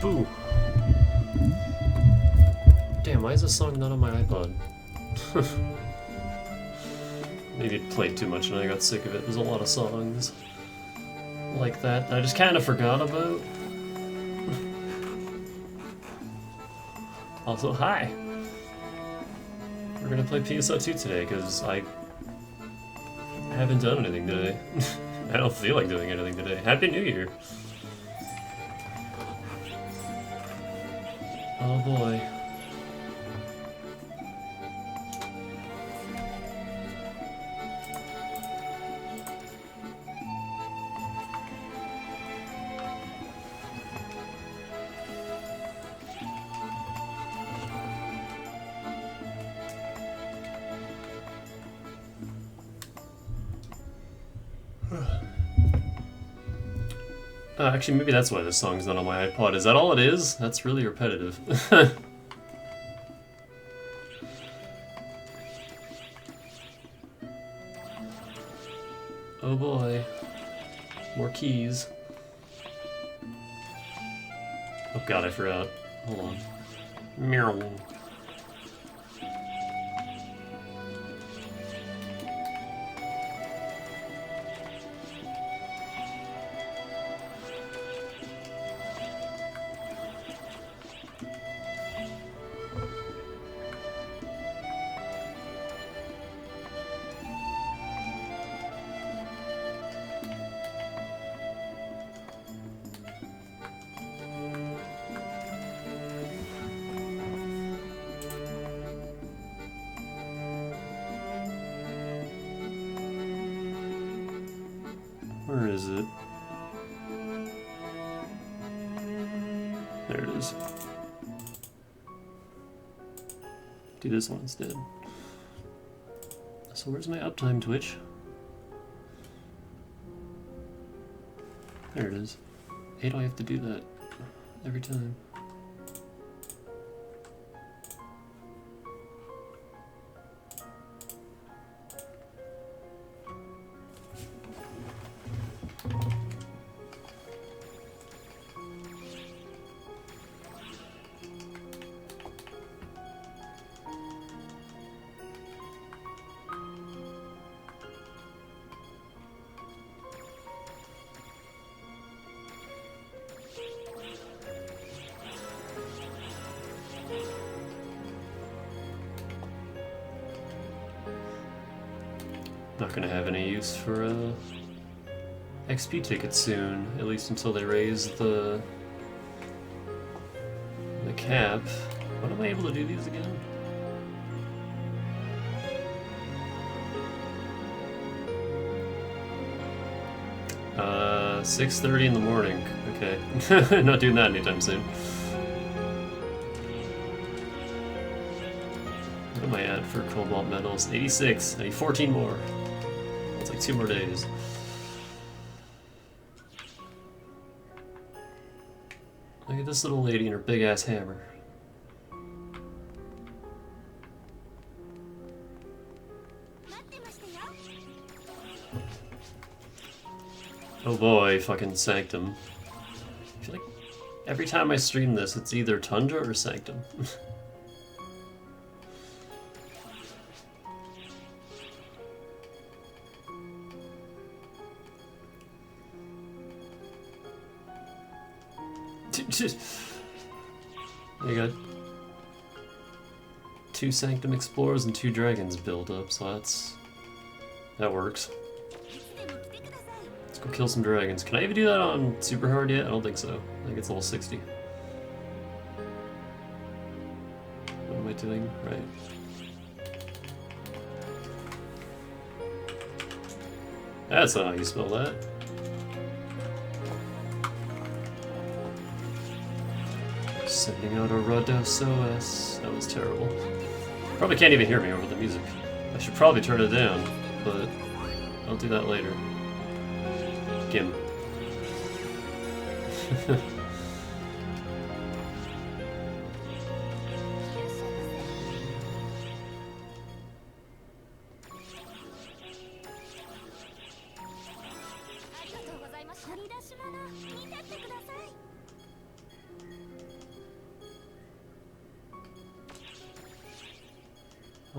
Boo. Damn, why is this song not on my iPod? Maybe it played too much and I got sick of it. There's a lot of songs like that I just kind of forgot about. Also, hi! We're gonna play PSO2 today, because I haven't done anything today. I don't feel like doing anything today. Happy New Year! Oh boy. Actually, maybe that's why this song's not on my iPod. Is that all it is? That's really repetitive. Oh boy. More keys. Oh god, I forgot. Hold on. Meow. Where is it? There it is. Do this one instead. So where's my uptime Twitch? There it is. Hey, do I have to do that every time? Not gonna have any use for XP tickets soon, at least until they raise the cap. When am I able to do these again? Uh, 6:30 in the morning. Okay, not doing that anytime soon. What am I at for cobalt medals? 86. I need 14 more. It's like 2 more days. Look at this little lady and her big ass hammer. Oh boy, fucking Sanctum. I feel like every time I stream this, it's either Tundra or Sanctum. I got 2 Sanctum Explorers and 2 Dragons built up, so that works. Let's go kill some dragons. Can I even do that on super hard yet? I don't think so. I think it's level 60. What am I doing? Right. That's not how you spell that. Sending out a Rudda SOS. That was terrible. Probably can't even hear me over the music. I should probably turn it down, but I'll do that later. Gim.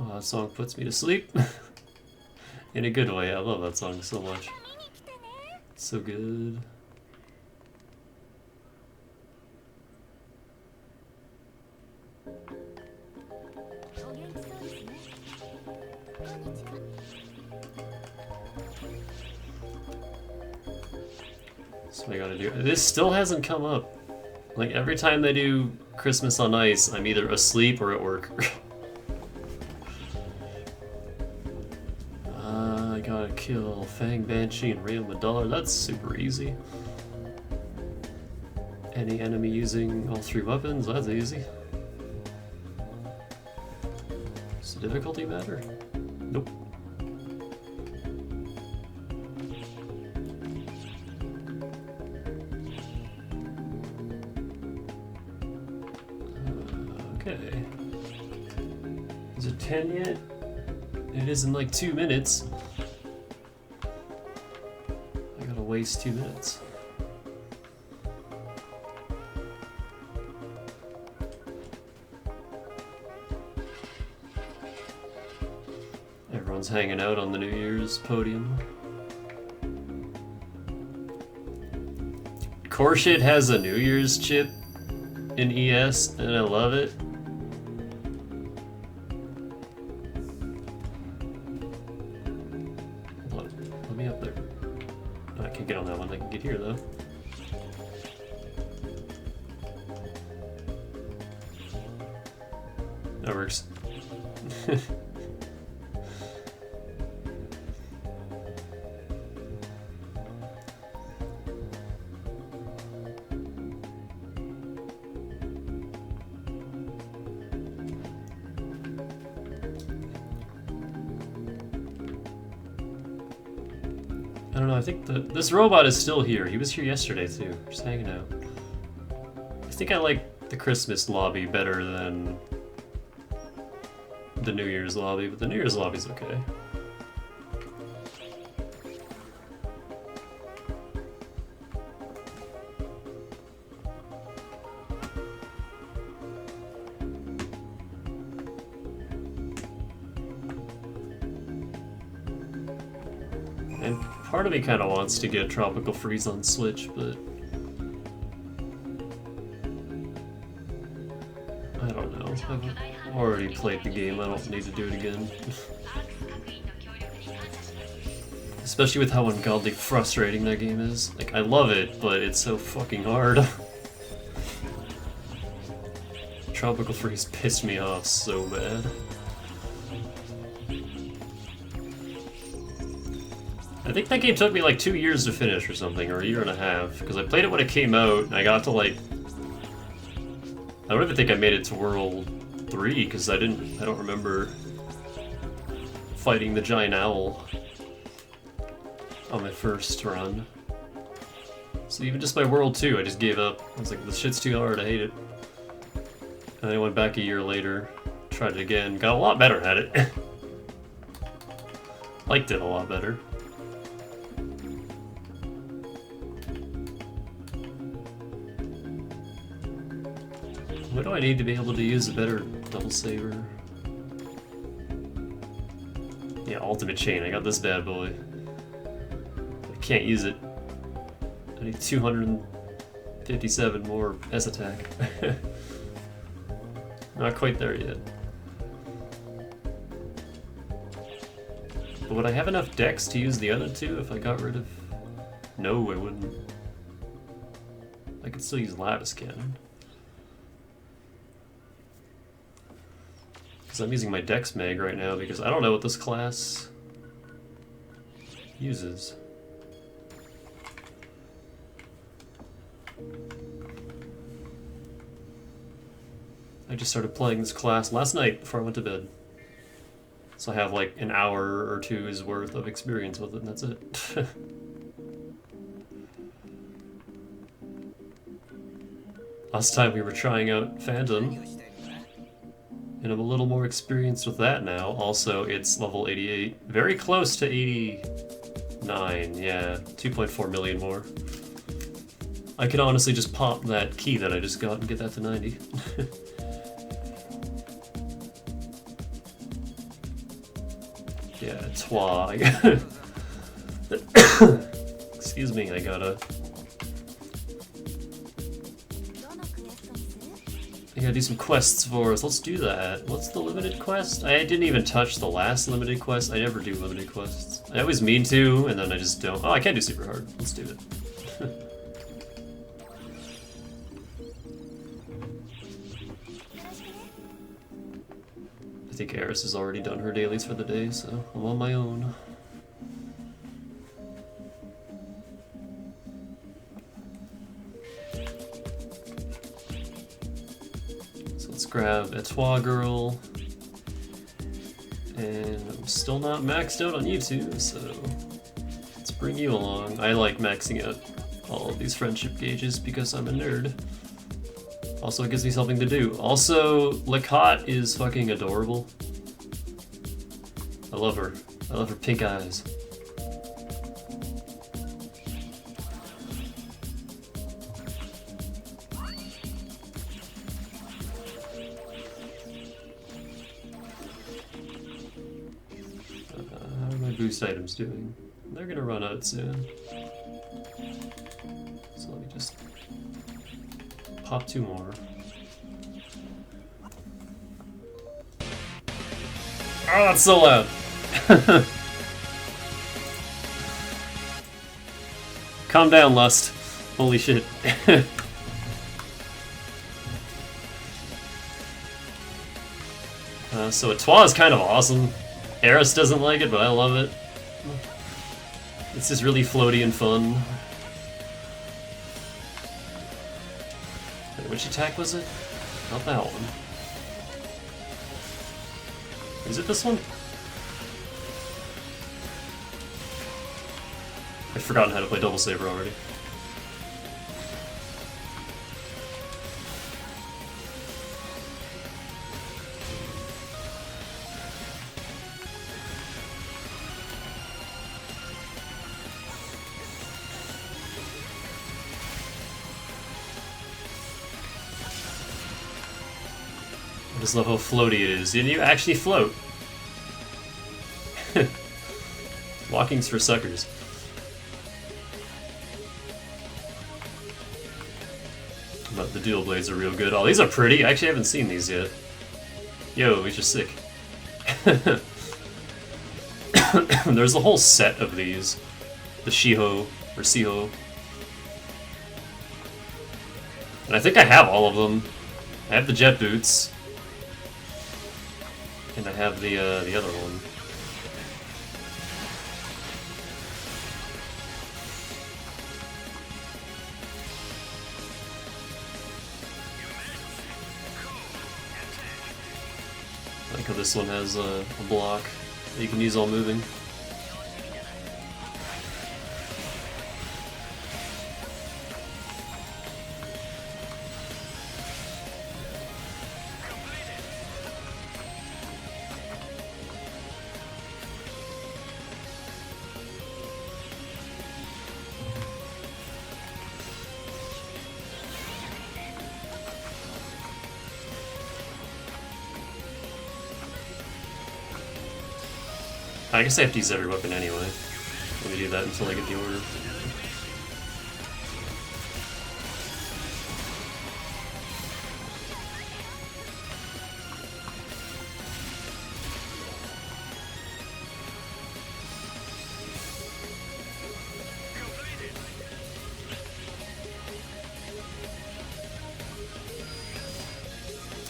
Oh, that song puts me to sleep. In a good way. I love that song so much. It's so good. So I gotta do. This still hasn't come up. Like every time they do Christmas on Ice, I'm either asleep or at work. I gotta kill Fang, Banshee, and Ram Madollar. That's super easy. Any enemy using all 3 weapons, that's easy. Does the difficulty matter? Nope. Okay. Is it 10 yet? It is in like 2 minutes. I gotta waste 2 minutes. Everyone's hanging out on the New Year's podium. Corshit has a New Year's chip in ES, and I love it. Hold on, let me up there. Oh, I can't get on that one, I can get here though. That works. I don't know, I think this robot is still here. He was here yesterday too, just hanging out. I think I like the Christmas lobby better than the New Year's lobby, but the New Year's lobby's okay. And part of me kind of wants to get Tropical Freeze on Switch, but I don't know. I've already played the game, I don't need to do it again. Especially with how ungodly frustrating that game is. Like, I love it, but it's so fucking hard. Tropical Freeze pissed me off so bad. I think that game took me like 2 years to finish or something, or a year and a half, because I played it when it came out, and I got to like... I don't even think I made it to World 3, because I don't remember fighting the giant owl on my first run. So even just by World 2, I just gave up. I was like, this shit's too hard, I hate it. And then I went back a year later, tried it again, got a lot better at it. Liked it a lot better. What do I need to be able to use a better double saber? Yeah, ultimate chain. I got this bad boy. I can't use it. I need 257 more S attack. Not quite there yet. But would I have enough dex to use the other two if I got rid of... No, I wouldn't. I could still use Lattice Cannon. Because I'm using my Dex Mag right now because I don't know what this class uses. I just started playing this class last night before I went to bed. So I have like an hour or two's worth of experience with it, and that's it. Last time we were trying out Phantom, and I'm a little more experienced with that now. Also, it's level 88. Very close to 89, yeah. 2.4 million more. I could honestly just pop that key that I just got and get that to 90. Yeah, Twa. Excuse me, I gotta do some quests for us. Let's do that. What's the limited quest? I didn't even touch the last limited quest. I never do limited quests. I always mean to, and then I just don't. Oh, I can't do super hard. Let's do it. I think Eris has already done her dailies for the day, so I'm on my own. Grab a Twa girl, and I'm still not maxed out on you two, so let's bring you along. I like maxing out all of these friendship gauges because I'm a nerd. Also, it gives me something to do. Also, Lakat is fucking adorable. I love her. I love her pink eyes. Boost items doing? They're gonna run out soon. So let me just pop 2 more. Oh, that's so loud! Calm down, Lust. Holy shit. So a Twa is kind of awesome. Eris doesn't like it, but I love it. It's just really floaty and fun. Wait, which attack was it? Not that one. Is it this one? I've forgotten how to play Double Saber already. I just love how floaty it is. And you actually float. Walking's for suckers. But the dual blades are real good. Oh, these are pretty. I actually haven't seen these yet. Yo, these are sick. There's a whole set of these. The Shiho, or Siho. And I think I have all of them. I have the jet boots. And I have the other one. I like how this one has a block that you can use while moving. I guess I have to use every weapon anyway. Let me do that until I get the order.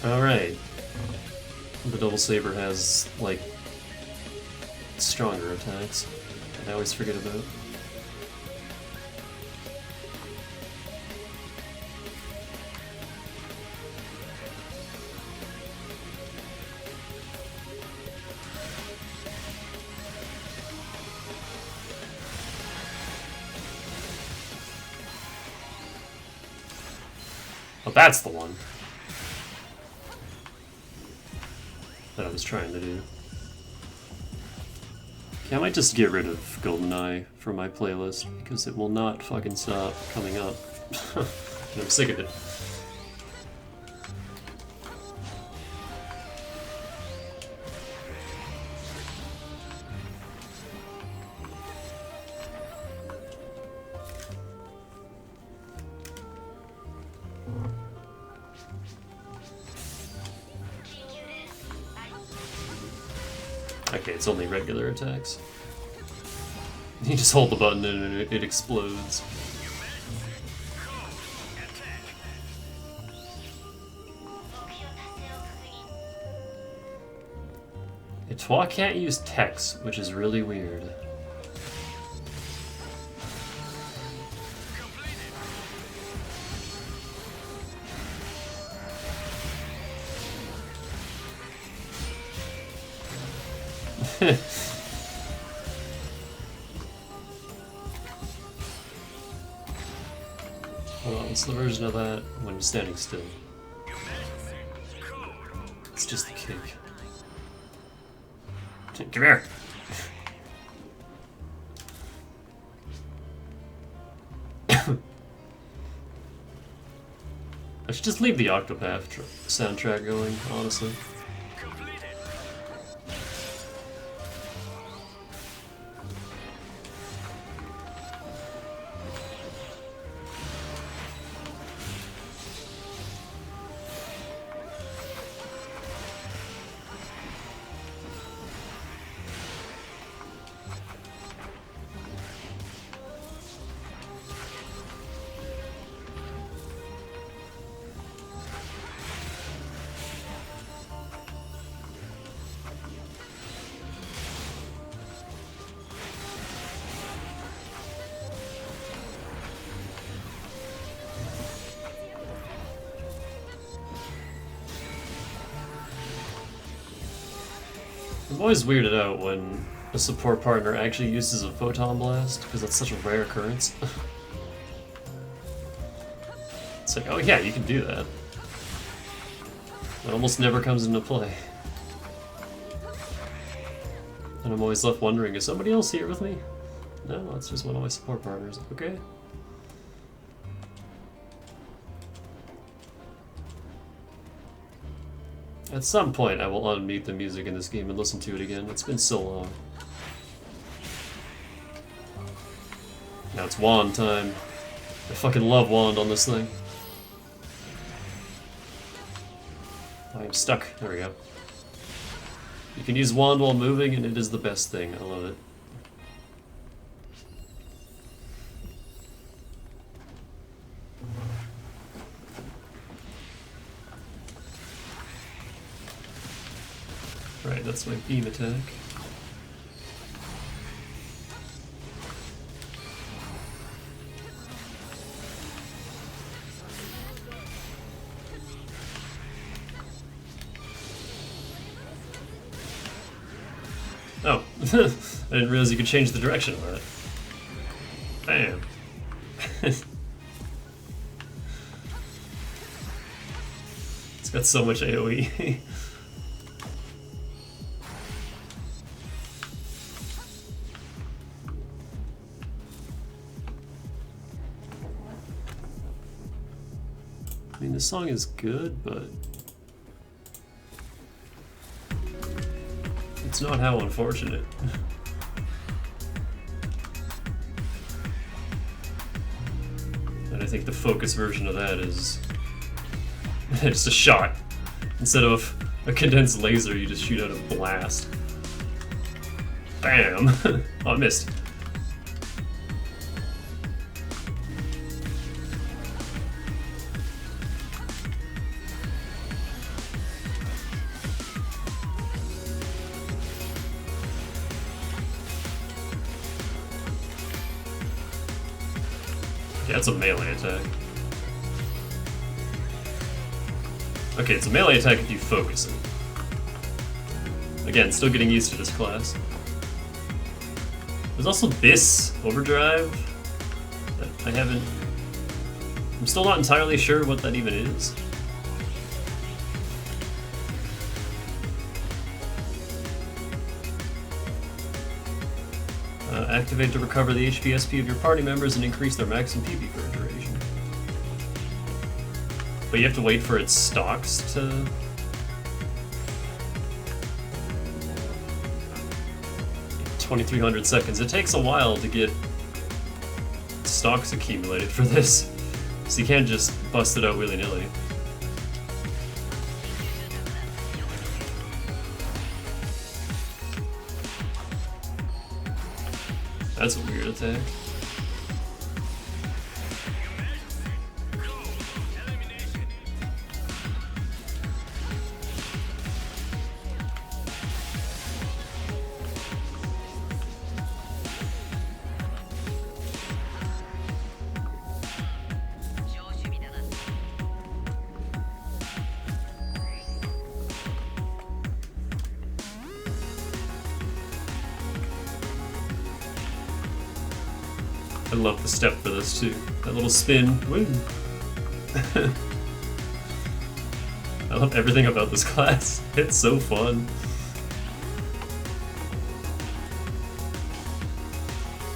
Alright. The double saber has, like, stronger attacks that I always forget about. Oh, that's the one that I was trying to do. I might just get rid of GoldenEye from my playlist, because it will not fucking stop coming up. And I'm sick of it. Okay, it's only regular attacks. You just hold the button and it explodes. Twa can't use text, which is really weird. Hold on, what's the version of that when you're standing still? It's just the kick. Come here! I should just leave the Octopath soundtrack going, honestly. I'm always weirded out when a support partner actually uses a photon blast, because that's such a rare occurrence. It's like, oh yeah, you can do that. It almost never comes into play. And I'm always left wondering, is somebody else here with me? No, it's just one of my support partners. Okay. At some point, I will unmute the music in this game and listen to it again. It's been so long. Now it's wand time. I fucking love wand on this thing. I am stuck. There we go. You can use wand while moving, and it is the best thing. I love it. Right, that's my beam attack. Oh, I didn't realize you could change the direction of that. Bam. It's got so much AoE. I mean, this song is good, but it's not how unfortunate. And I think the focus version of that is just a shot. Instead of a condensed laser, you just shoot out a blast. Bam! Oh, I missed. Yeah, it's a melee attack. Okay, it's a melee attack if you focus it. Again, still getting used to this class. There's also this overdrive that I haven't... I'm still not entirely sure what that even is. Activate to recover the HP SP of your party members and increase their maximum PP for a duration. But you have to wait for its stocks to... 2,300 seconds. It takes a while to get stocks accumulated for this, so you can't just bust it out willy-nilly. That's a weird attack. I love the step for this too. That little spin. Woo! I love everything about this class. It's so fun.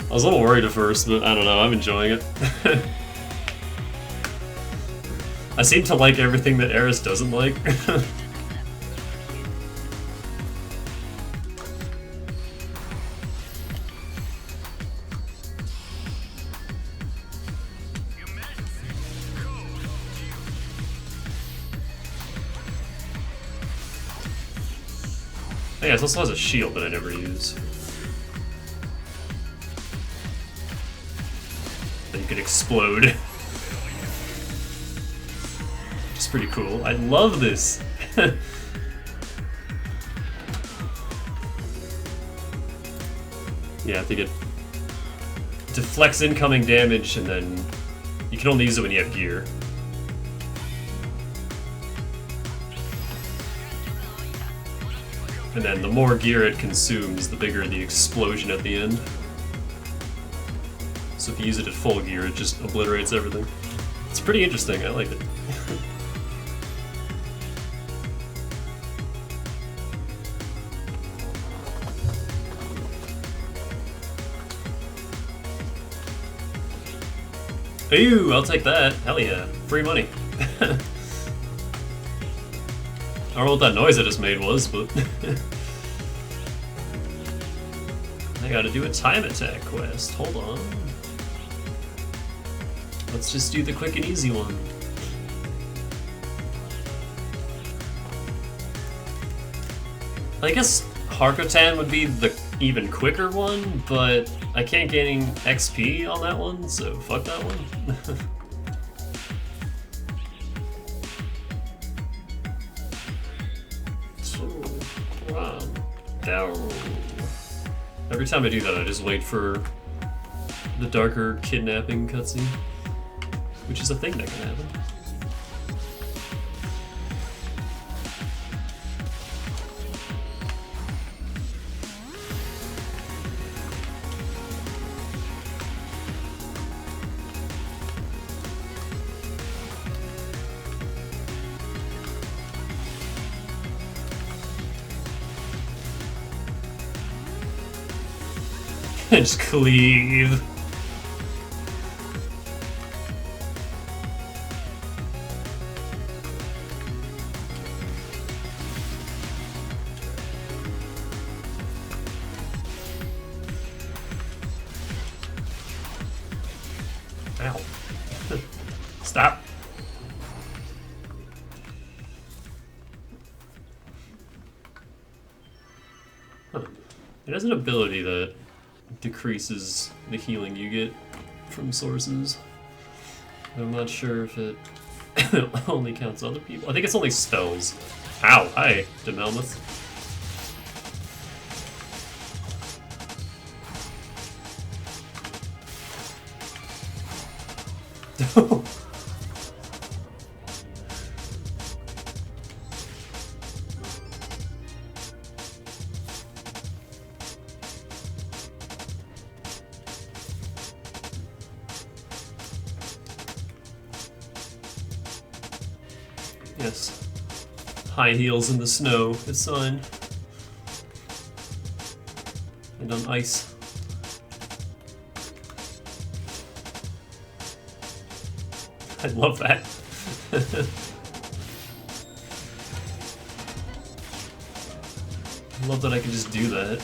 I was a little worried at first, but I don't know, I'm enjoying it. I seem to like everything that Eris doesn't like. Yeah, it also has a shield that I never use. That you can explode. It's pretty cool. I love this! Yeah, I think it deflects incoming damage, and then you can only use it when you have gear. And then the more gear it consumes, the bigger the explosion at the end. So if you use it at full gear, it just obliterates everything. It's pretty interesting, I like it. Ooh, I'll take that. Hell yeah. Free money. I don't know what that noise I just made was, but... I gotta do a time attack quest. Hold on. Let's just do the quick and easy one. I guess Harkotan would be the even quicker one, but I can't get any XP on that one, so fuck that one. Down. Every time I do that, I just wait for the darker kidnapping cutscene, which is a thing that can happen. Just cleave. Ow. Stop. Huh. It has an ability that decreases the healing you get from sources. I'm not sure if it only counts other people. I think it's only spells. Ow, hi, Demelmuth. Yes. High heels in the snow, it's fine. And on ice. I love that. I love that I can just do that.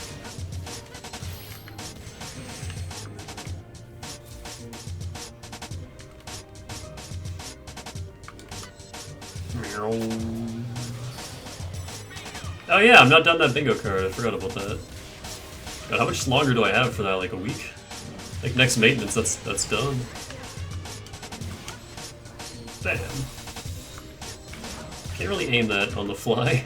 Oh yeah, I'm not done that bingo card. I forgot about that. God, how much longer do I have for that? Like a week? Like next maintenance, that's done. Bam. Can't really aim that on the fly.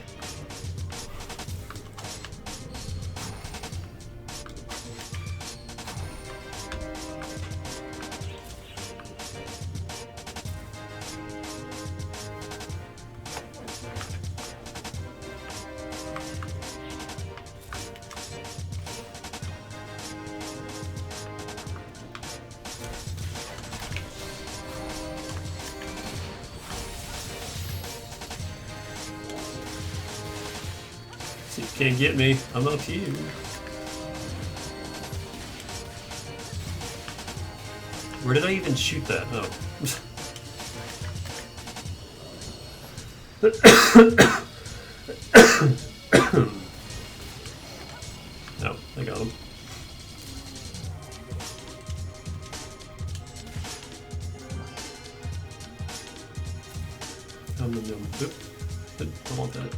You can't get me. I'm up here. Where did I even shoot that? Oh. Oh, I got him. Oop. I want that.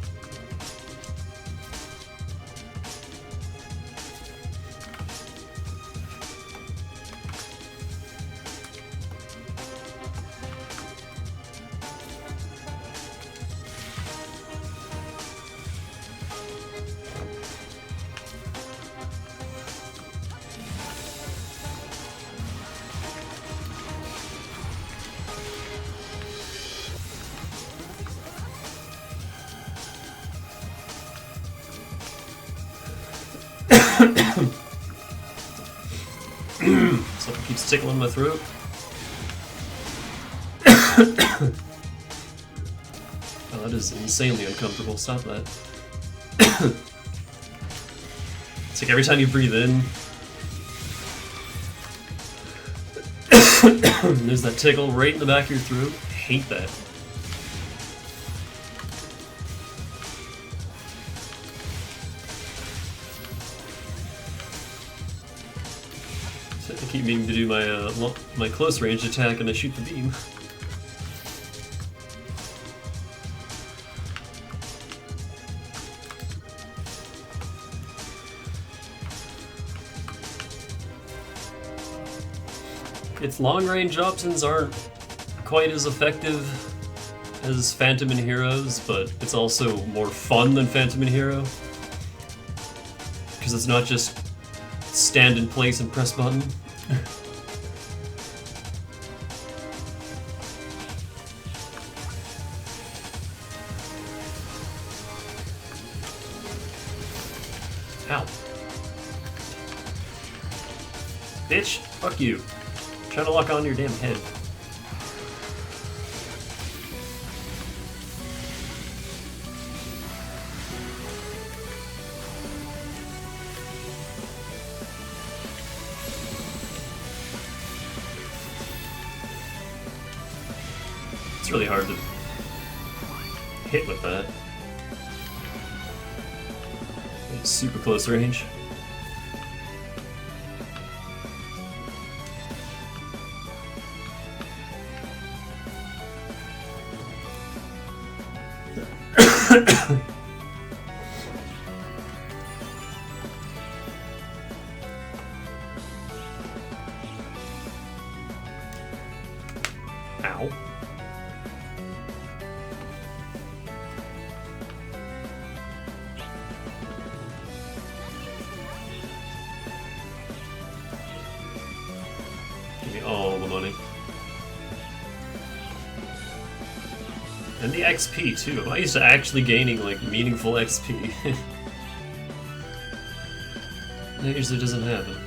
Something keeps tickling my throat. Oh, that is insanely uncomfortable. Stop that. It's like every time you breathe in, there's that tickle right in the back of your throat. I hate that. I keep meaning to do my close range attack and I shoot the beam. Its long range options aren't quite as effective as Phantom and Heroes, but it's also more fun than Phantom and Hero. Because it's not just stand in place and press button. Ow. Bitch, fuck you. I'm trying to lock onto your damn head. It's really hard to hit with that. It's super close range. Ow. Give me all the money. And the XP too. I'm not used to actually gaining like meaningful XP. That usually doesn't happen.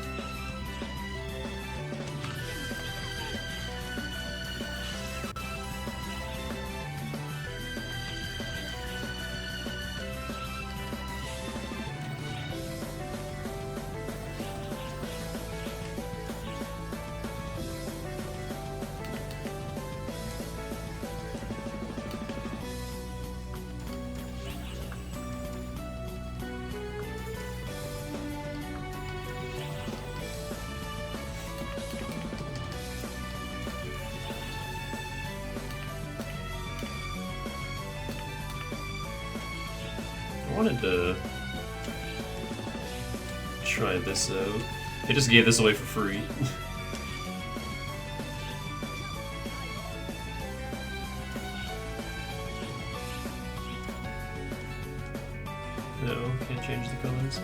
I wanted to try this out. They just gave this away for free. No, can't change the colors.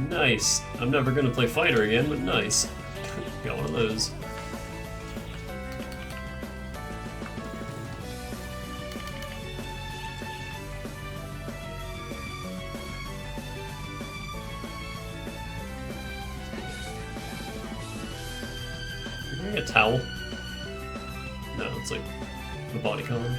Nice. I'm never gonna play fighter again, but nice. Got one of those. A towel? No, it's like the body color.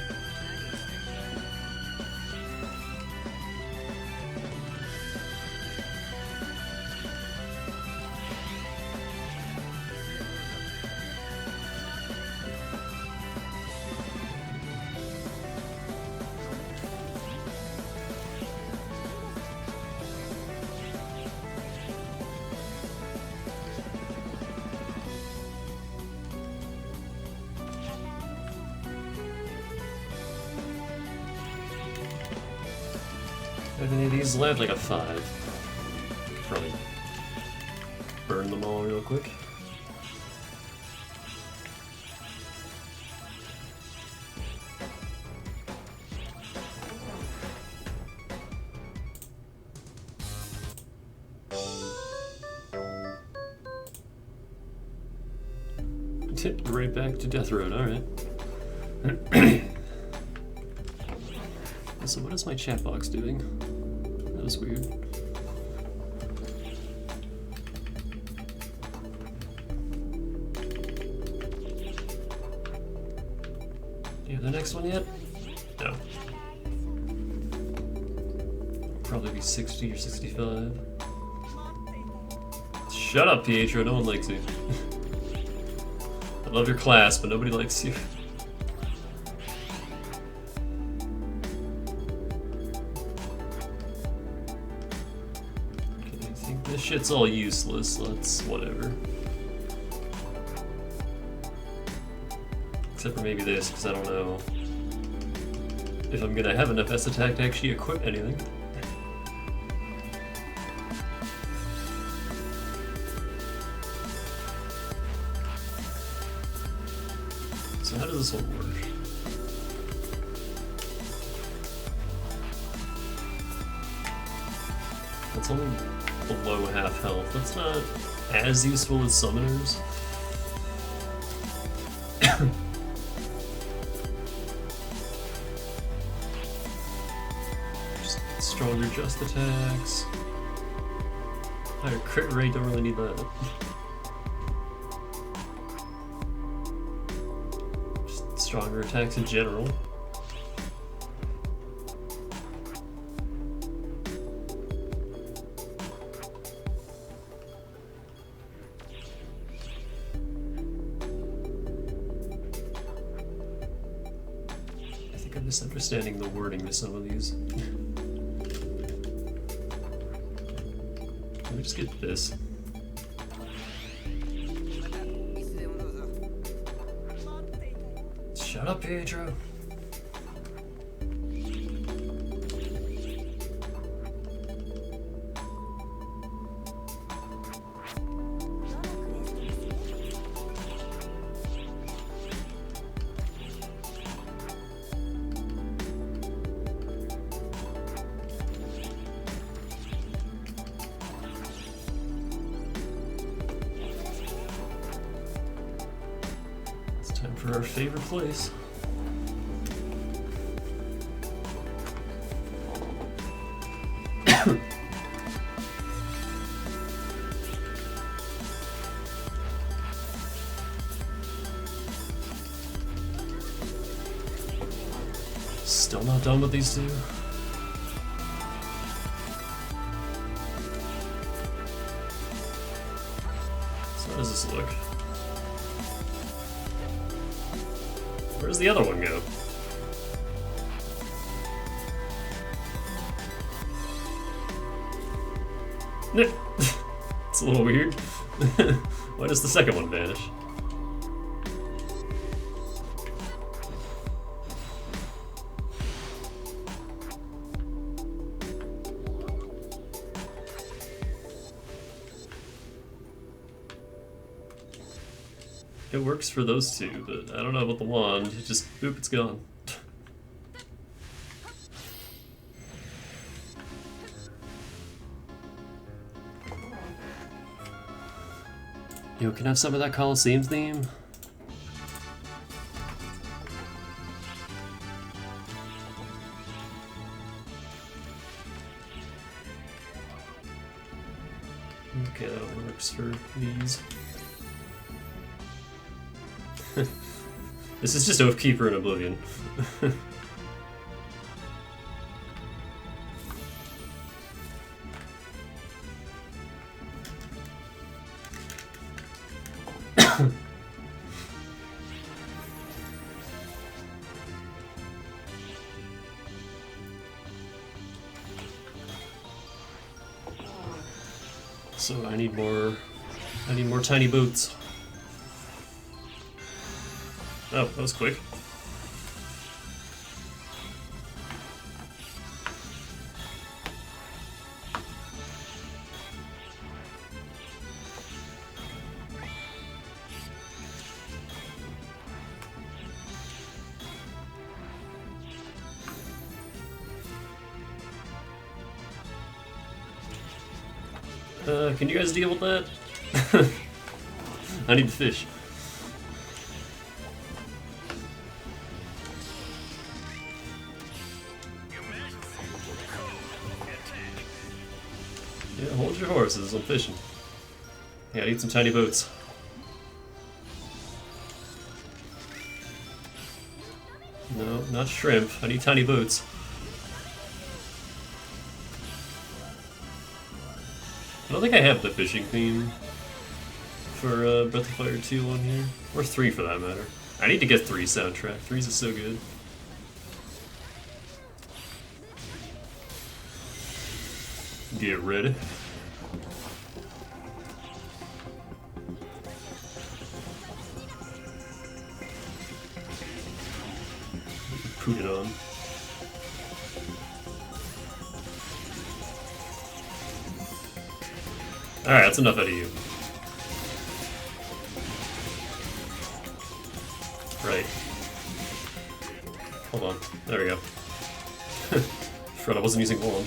Have any of these left? Like a 5. Probably burn them all real quick. Right back to Death Road, alright. So what is my chat box doing? That was weird. Do you have the next one yet? No. Probably be 60 or 65. Shut up, Pietro, no one likes you. I love your class, but nobody likes you. This shit's all useless, let's whatever. Except for maybe this, because I don't know if I'm gonna have enough S attack to actually equip anything. So how does this one work? That's only below half health. That's not as useful as summoners. Just stronger just attacks. Higher crit rate, don't really need that. Just stronger attacks in general. Misunderstanding the wording to some of these. Let me just get this. Shut up, Pietro. For our favorite place. Still not done with these two. So how does this look? Where's the other one go? It's a little weird. Why does the second one vanish? It works for those two, but I don't know about the wand. It just, boop, it's gone. Yo, can I have some of that Coliseum theme? Okay, that works for these. This is just Oathkeeper and Oblivion. So I need more tiny boots. Oh, that was quick. Can you guys deal with that? I need to fish. Yeah, hold your horses, I'm fishing. Yeah, I need some tiny boats. No, not shrimp. I need tiny boats. I don't think I have the fishing theme for Breath of Fire 2 on here. Or 3 for that matter. I need to get 3 soundtrack. 3's is so good. Get ready. Put it on. Alright, that's enough out of you. Right. Hold on. There we go. Forgot I wasn't using wand.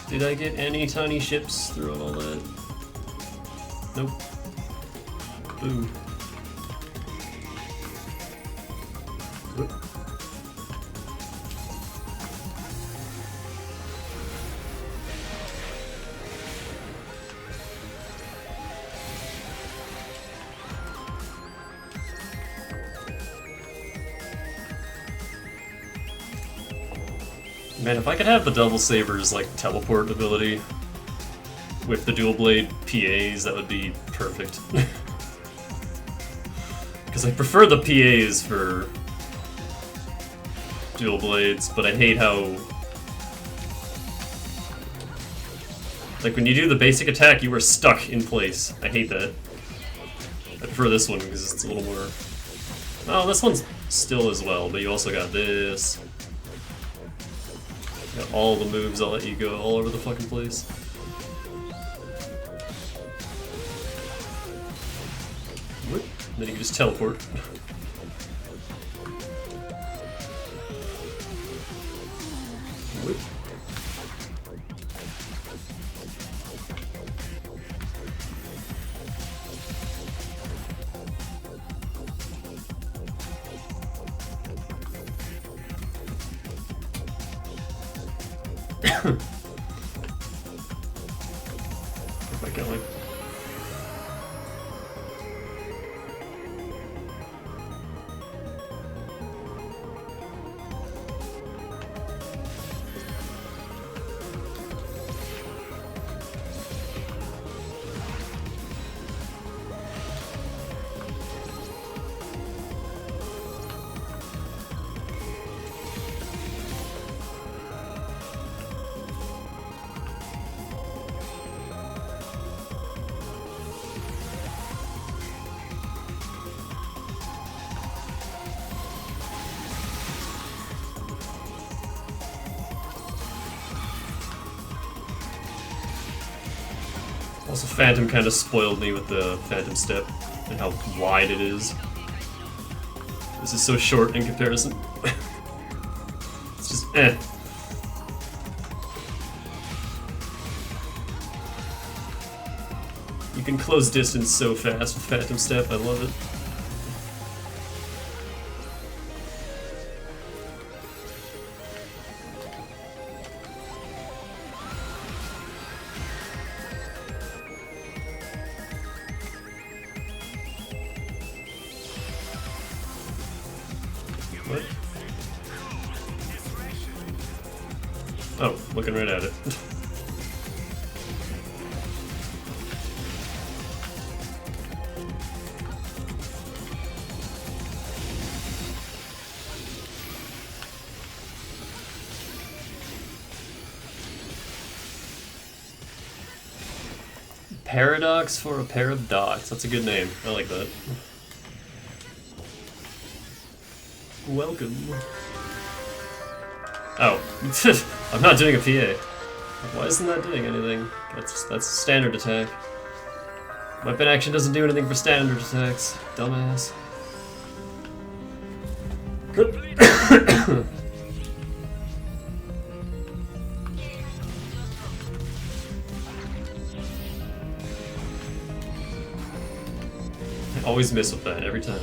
Did I get any tiny ships through all that? Nope. Boo. Whoop. Man, if I could have the double sabers like teleport ability with the dual blade PAs, that would be perfect. Because I prefer the PAs for dual blades, but I hate how, like, when you do the basic attack, you are stuck in place. I hate that. I prefer this one because it's a little more. Oh, this one's still as well, but you also got this. Got all the moves I'll let you go all over the fucking place. Whoop. Then you can just teleport. Whoop. If I can, like. Also, Phantom kind of spoiled me with the Phantom Step and how wide it is. This is so short in comparison. It's just eh. You can close distance so fast with Phantom Step, I love it. What? Oh, looking right at it. Paradox for a pair of dogs. That's a good name. I like that. Welcome. Oh, I'm not doing a PA. Why isn't that doing anything? That's standard attack. Weapon action doesn't do anything for standard attacks. Dumbass. I always miss with that every time.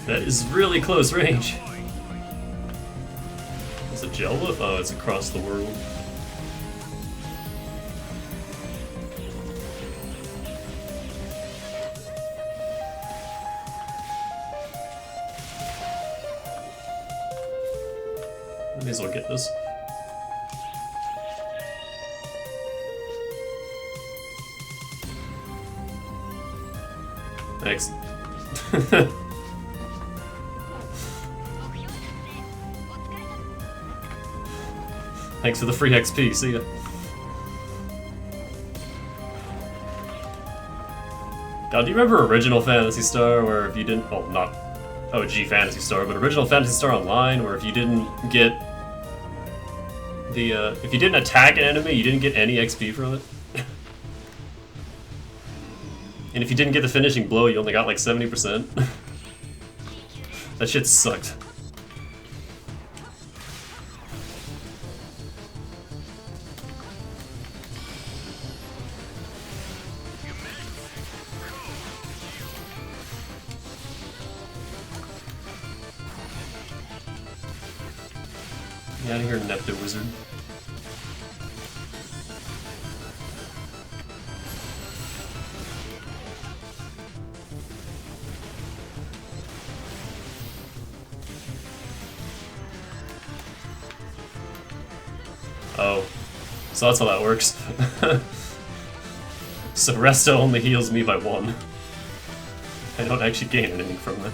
That is really close range. Is it gel whip? Oh, it's across the world. I may as well get this. Thanks. Thanks for the free XP, see ya. God, do you remember Original Phantasy Star, where if you didn't, well, not OG Phantasy Star, but Original Phantasy Star Online, where if you didn't get the, if you didn't attack an enemy, you didn't get any XP from it? And if you didn't get the finishing blow, you only got like 70%. That shit sucked. Get out of here, Neptune Wizard. Oh, so that's how that works. So Resta only heals me by 1. I don't actually gain anything from that.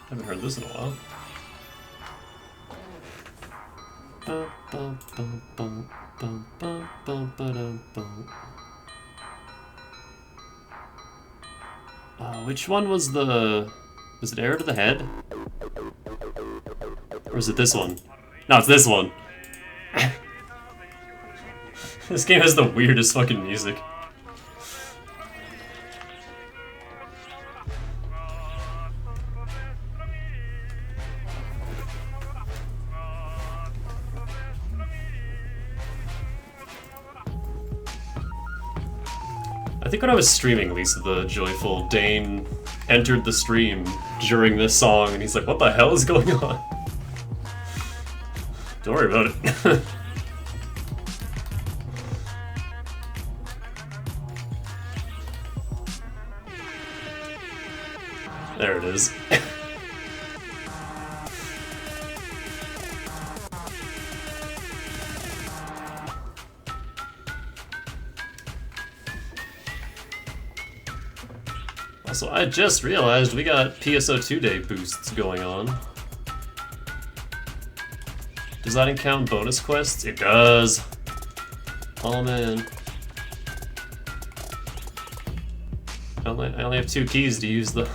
Haven't heard this in a while. Which one was the... Was it Arrow to the Head? Or is it this one? No, it's this one. This game has the weirdest fucking music. I think when I was streaming, Lisa the Joyful Dane entered the stream during this song, and he's like, what the hell is going on? Don't worry about it. There it is. Also, I just realized we got PSO2 day boosts going on. Does that count bonus quests? It does. Oh man. I only have 2 keys to use though.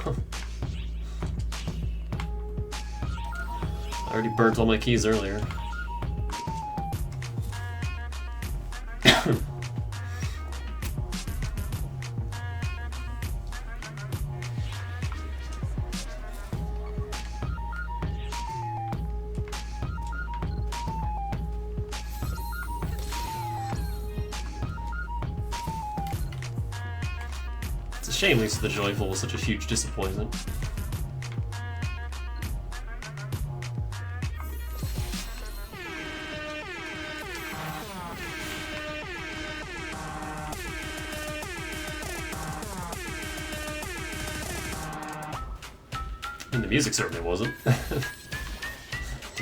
I already burnt all my keys earlier. It's a shame Lisa the Joyful was such a huge disappointment. I mean, the music certainly wasn't. The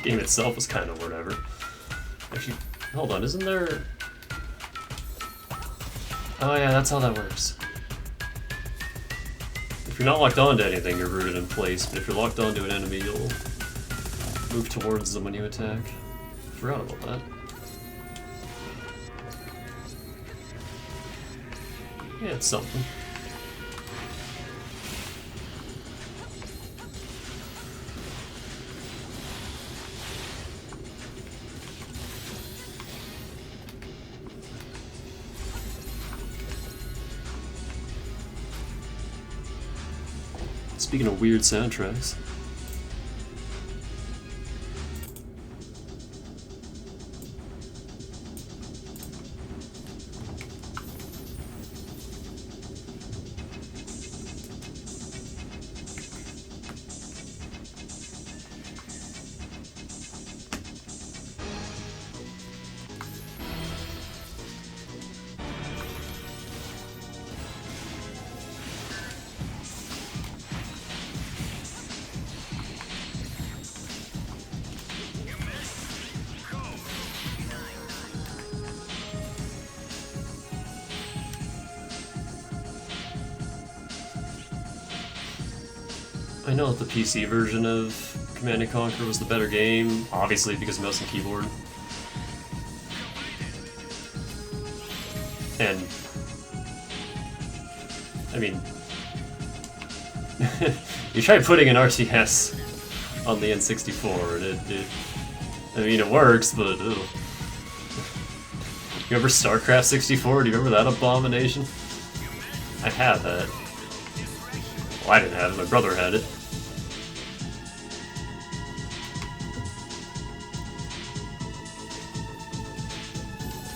game itself was kind of whatever. Actually, hold on, isn't there... Oh yeah, that's how that works. If you're not locked onto anything, you're rooted in place, but if you're locked onto an enemy, you'll move towards them when you attack. Forgot about that. Yeah, it's something. Speaking of weird soundtracks. I know that the PC version of Command & Conquer was the better game, obviously because of mouse and keyboard. And, I mean, you try putting an RTS on the N64 and I mean, it works, but ugh. You remember StarCraft 64? Do you remember that abomination? I had that. Well, I didn't have it, my brother had it.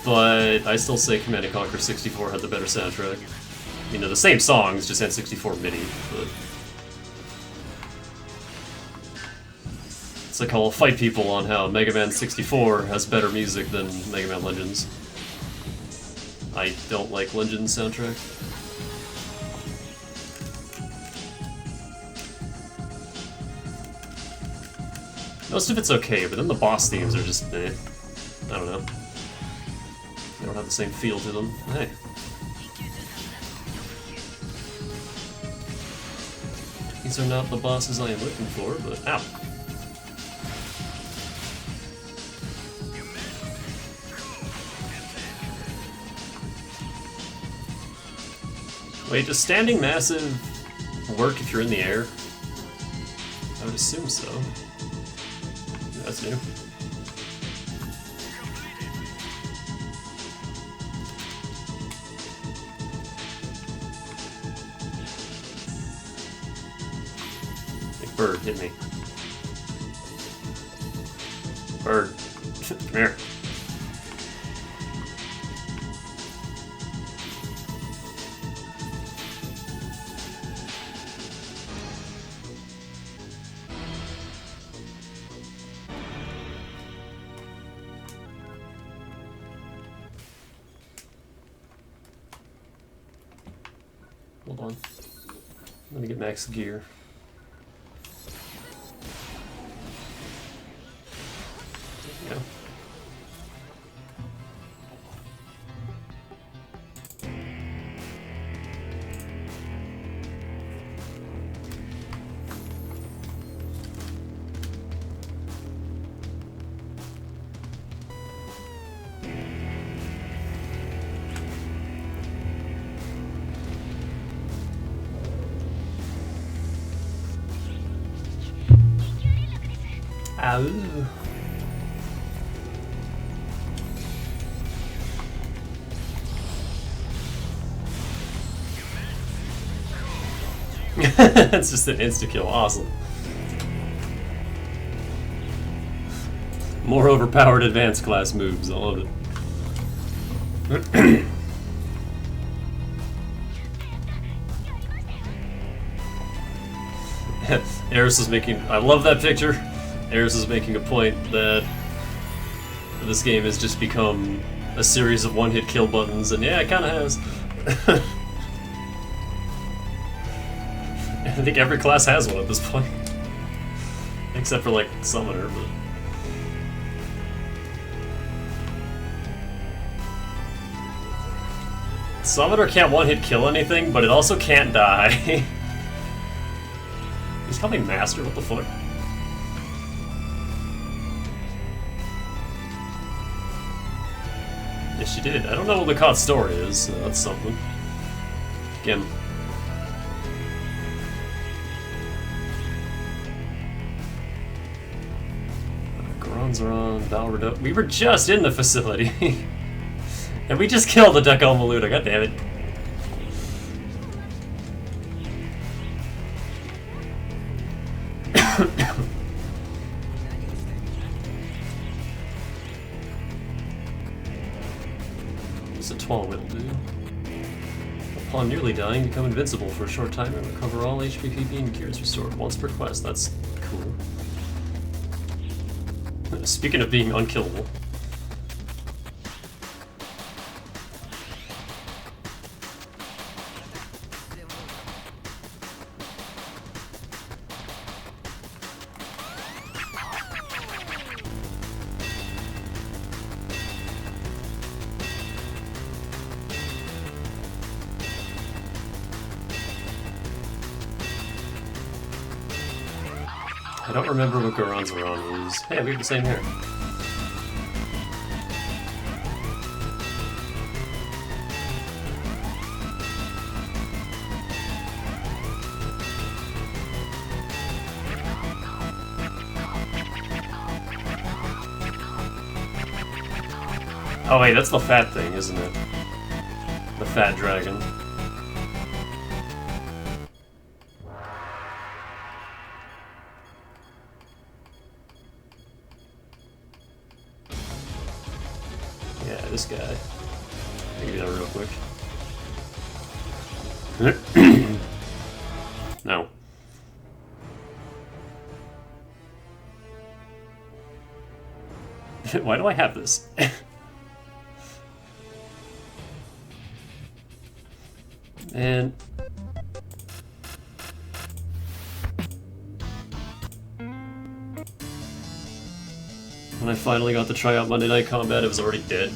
But I still say Command & Conquer 64 had the better soundtrack. You know, the same songs, just had 64 MIDI, but... It's like I'll fight people on how Mega Man 64 has better music than Mega Man Legends. I don't like Legends soundtrack. Most of it's okay, but then the boss themes are just eh. I don't know. They don't have the same feel to them. Hey. These are not the bosses I am looking for, but ow. Wait, does standing massive work if you're in the air? I would assume so. That's new. Big bird, hit me. Bird, come here. Hold on. Let me get max gear. There we go. Ow. It's just an insta-kill, awesome. More overpowered advanced class moves, I love it. Eris is making, I love that picture. Eris is making a point that this game has just become a series of one-hit kill buttons, and yeah, it kinda has. I think every class has one at this point. Except for, like, Summoner, but... Summoner can't one-hit kill anything, but it also can't die. He's probably Master, what the fuck? Yes, she did. I don't know what the caught story is, so that's something. Again. Garonzeron, Valredo. We were just in the facility. And we just killed the Deco Maluda, god damn it. What's a 12 will do? Upon nearly dying, become invincible for a short time and recover all HP, PP, and gears restored once per quest. That's cool. Speaking of being unkillable. I don't remember what Garonzeron is. Hey, we have the same hair. Oh wait, that's the fat thing, isn't it? The fat dragon. Yeah, this guy. I can do that real quick. No. Why do I have this? And when I finally got to try out Monday Night Combat, it was already dead.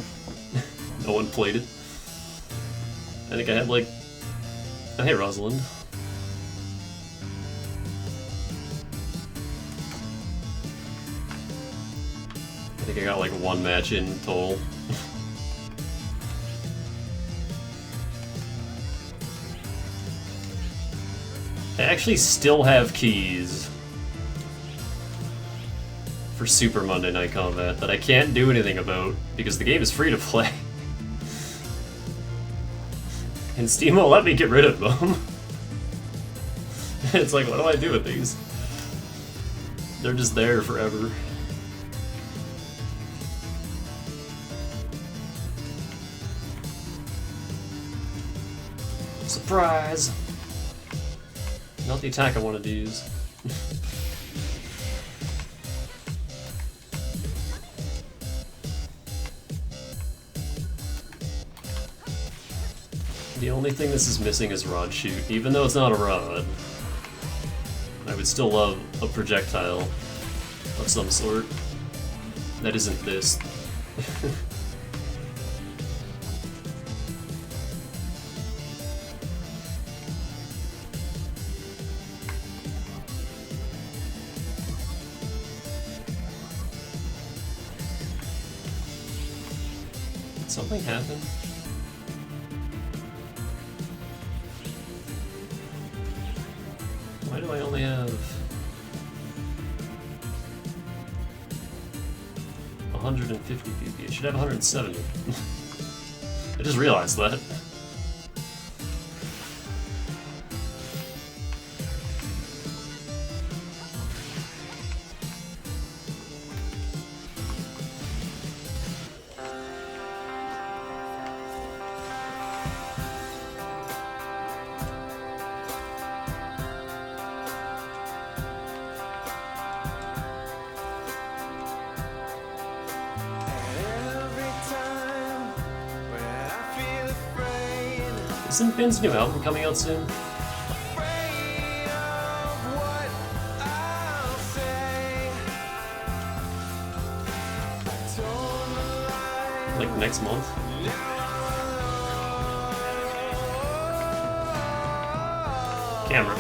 No one played it. I think I had like... Oh, hey, Rosalind. I think I got like one match in total. I actually still have keys for Super Monday Night Combat that I can't do anything about because the game is free to play. And Steam won't let me get rid of them. It's like, what do I do with these? They're just there forever. Surprise! Not the attack I wanted to use. The only thing this is missing is Rod Shoot. Even though it's not a rod, I would still love a projectile of some sort. That isn't this. Did something happen? Why do I only have... 150 PP. It should have 170. I just realized that. Isn't Ben's new album coming out soon? Like next month? Camera.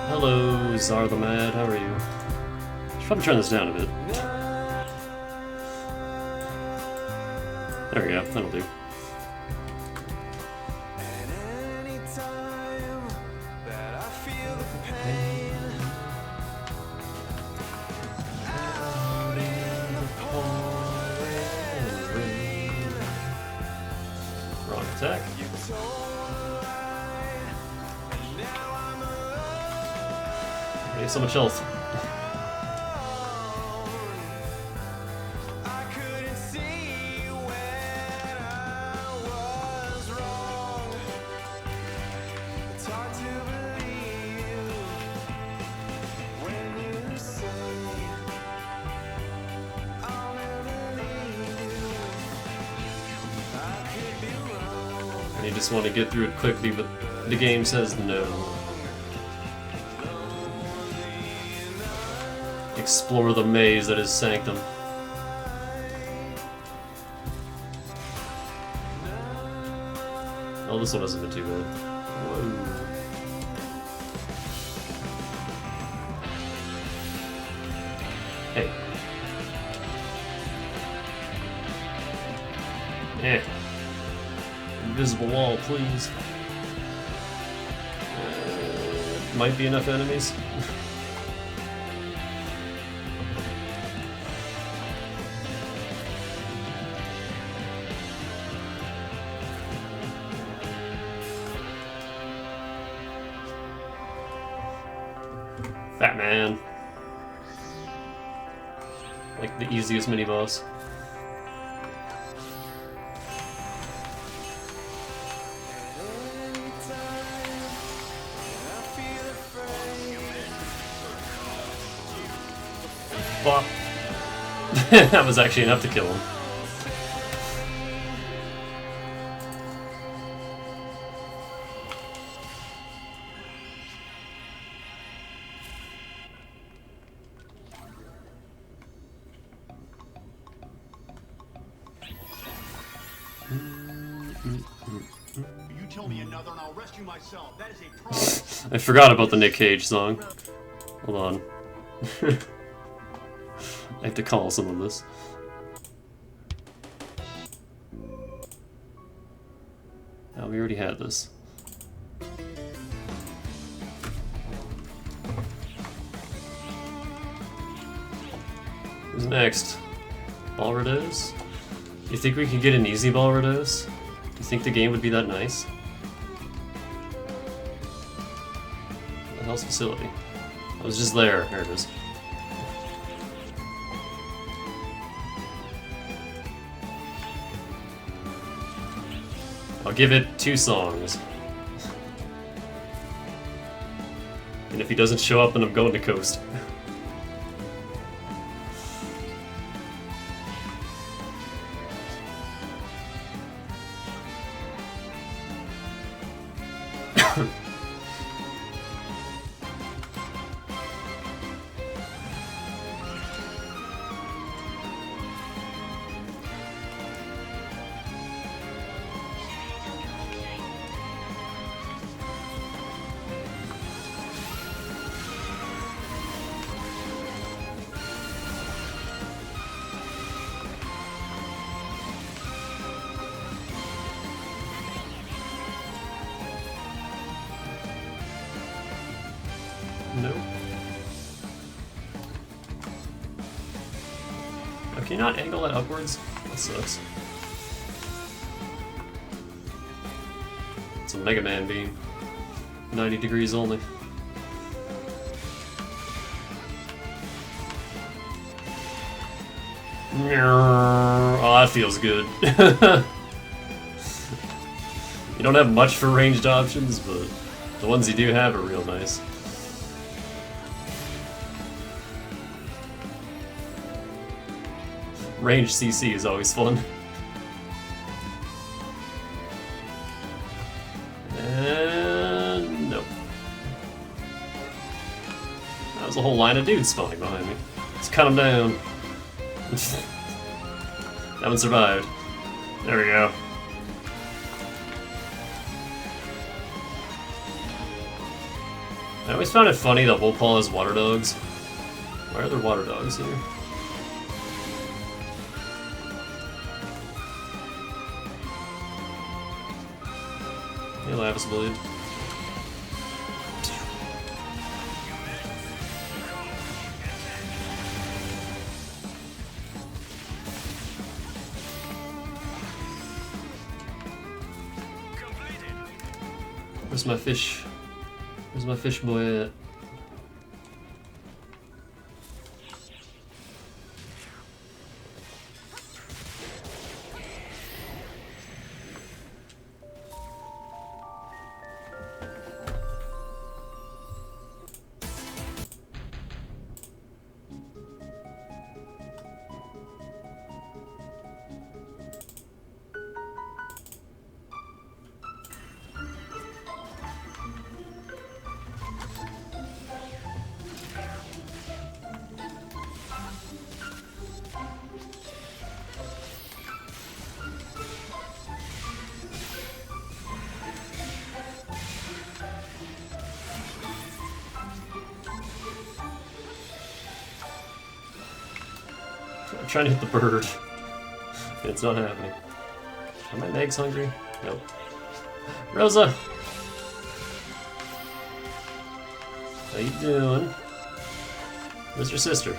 Hello, Zar the Mad, how are you? I should probably turn this down a bit. There we go, that'll do. Wrong attack. Okay, so much health. And you just want to get through it quickly, but the game says no. Explore the maze that is Sanctum. Oh, this one hasn't been too bad. Whoa. Hey. Eh. Invisible wall, please. Might be enough enemies. Fat man. Like the easiest mini boss. Bop. That was actually enough to kill him. You tell me another and I'll rescue myself. That is a promise. I forgot about the Nick Cage song. Hold on. I have to call some of this. Oh, we already had this. Who's next? Balrados? You think we could get an easy Balrados? Do you think the game would be that nice? The hell's facility? I was just there. There it is. I'll give it 2 songs. And if he doesn't show up, then I'm going to coast. Nope. Oh, can you not angle that upwards? That sucks. It's a Mega Man beam. 90 degrees only. Oh, that feels good. You don't have much for ranged options, but the ones you do have are real nice. Range CC is always fun. And nope. That was a whole line of dudes spawning behind me. Let's cut them down. That one survived. There we go. I always found it funny that Wolpaw has water dogs. Why are there water dogs here? Hey, Lapis Blade. Where's my fish? Where's my fish boy at? I'm trying to hit the bird. It's not happening. Are my eggs hungry? Nope. Rosa! How you doing? Where's your sister?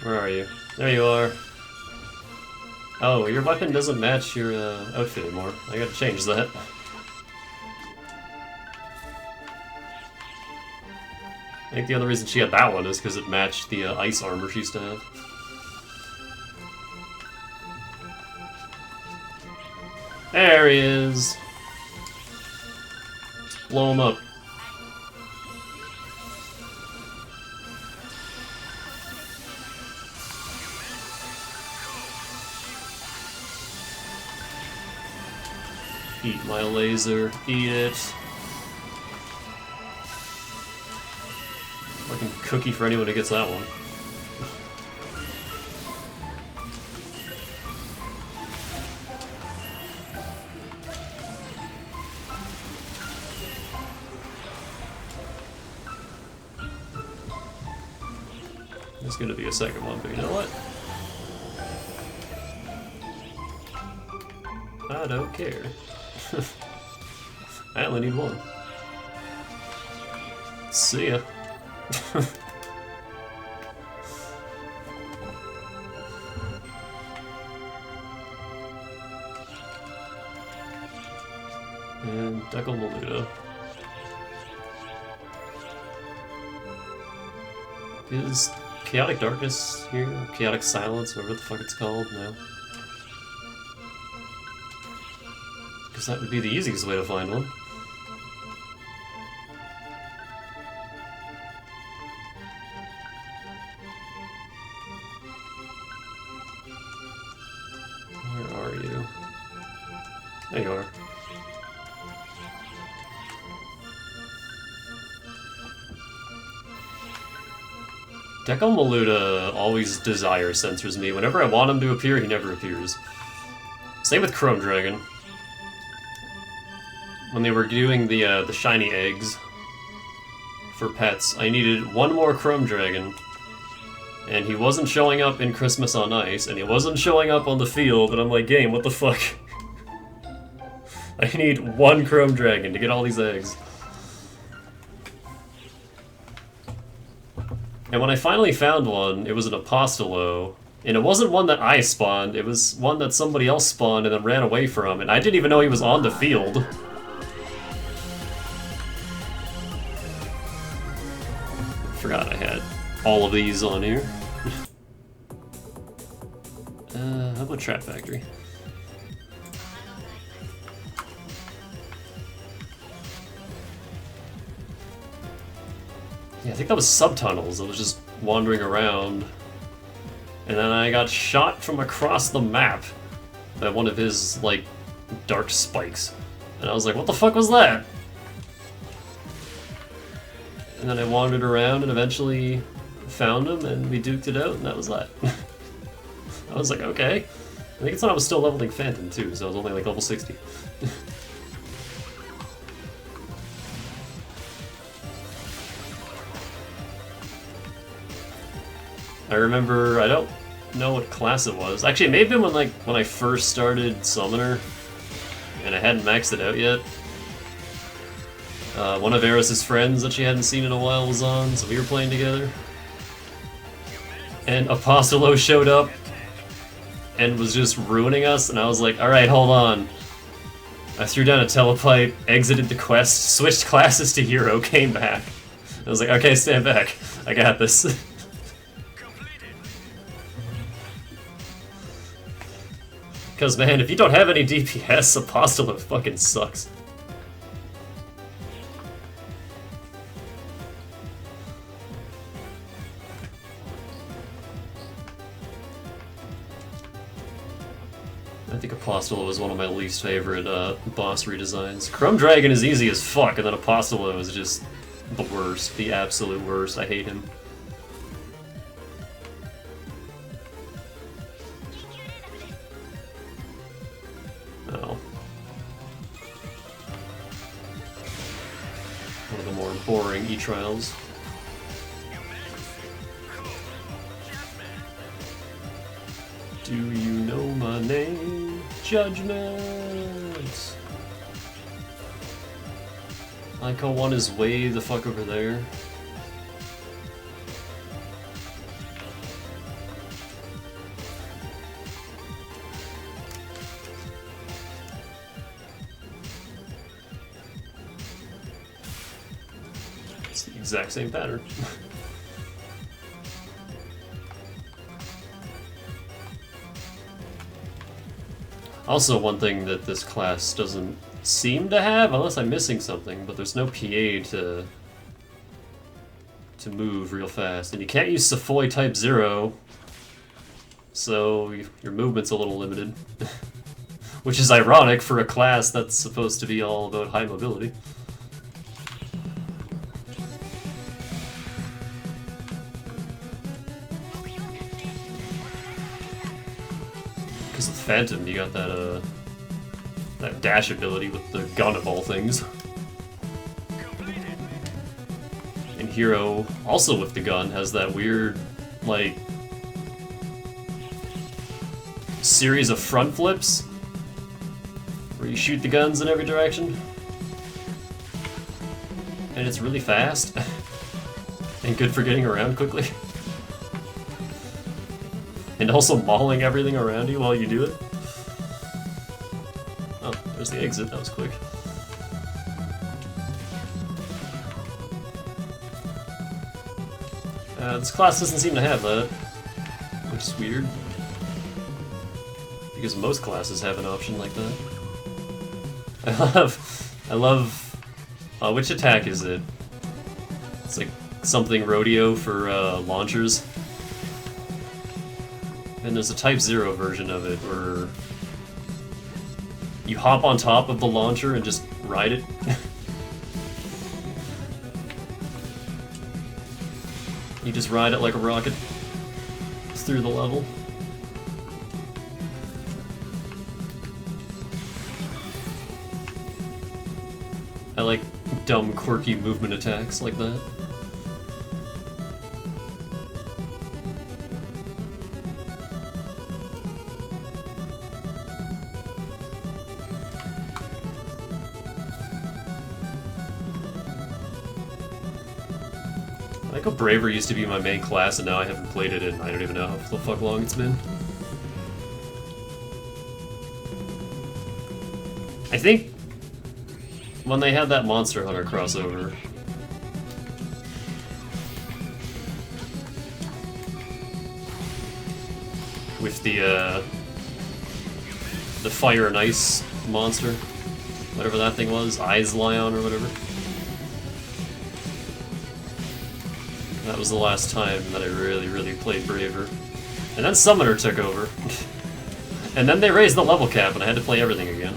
Where are you? There you are. Oh, your weapon doesn't match your outfit anymore. I gotta change that. I think the other reason she had that one is because it matched the ice armor she used to have. There he is! Let's blow him up. Eat my laser. Eat it. Fucking cookie for anyone who gets that one. There's gonna be a second one, but you know what? I don't care. I only need one. See ya. And Deckle Maluda. Is Chaotic Darkness here? Or Chaotic Silence, whatever the fuck it's called now. Because that would be the easiest way to find one. Where are you? There you are. Deckle Maluda always desire censors me. Whenever I want him to appear, he never appears. Same with Chrome Dragon. When they were doing the shiny eggs for pets, I needed one more Chrome Dragon And he wasn't showing up in Christmas on Ice, and he wasn't showing up on the field, and I'm like, game, what the fuck? I need one Chrome Dragon to get all these eggs. And when I finally found one, it was an Apostolo, and it wasn't one that I spawned, it was one that somebody else spawned and then ran away from, and I didn't even know he was on the field. Forgot I had all of these on here. How about Trap Factory? Yeah, I think that was subtunnels. I was just wandering around. And then I got shot from across the map by one of his, like, dark spikes. And I was like, what the fuck was that? And then I wandered around and eventually found him and we duked it out and that was that. I was like, okay. I think it's when I was still leveling Phantom too, so I was only like level 60. I remember, I don't know what class it was. Actually, it may have been when I first started Summoner, and I hadn't maxed it out yet. One of Eris's friends that she hadn't seen in a while was on, so we were playing together. And Apostolo showed up and was just ruining us, and I was like, alright, hold on. I threw down a telepipe, exited the quest, switched classes to Hero, came back. I was like, okay, stand back. I got this. Because, man, if you don't have any DPS, Apostolo fucking sucks. I think Apostolo was one of my least favorite boss redesigns. Chrome Dragon is easy as fuck, and then Apostolo is just the worst, the absolute worst. I hate him. Oh. One of the more boring E-Trials. Do you know my name? Judgment! Icon 1 is way the fuck over there. It's the exact same pattern. Also, one thing that this class doesn't seem to have, unless I'm missing something, but there's no PA to move real fast. And you can't use Safoi Type 0, so your movement's a little limited. Which is ironic for a class that's supposed to be all about high mobility. Because with Phantom, you got that that dash ability with the gun of all things. And Hero, also with the gun, has that weird, like, series of front flips where you shoot the guns in every direction. And it's really fast. And good for getting around quickly. And also mauling everything around you while you do it. Oh, there's the exit, that was quick. This class doesn't seem to have that, which is weird. Because most classes have an option like that. I love, which attack is it? It's like something rodeo for launchers. And there's a Type 0 version of it where you hop on top of the launcher and just ride it. You just ride it like a rocket through the level. I like dumb, quirky movement attacks like that. I like how Braver used to be my main class, and now I haven't played it in I don't even know how the fuck long it's been. I think when they had that Monster Hunter crossover, with the fire and ice monster, whatever that thing was, Eyes Lion or whatever. That was the last time that I really played Braver. And then Summoner took over. And then they raised the level cap and I had to play everything again.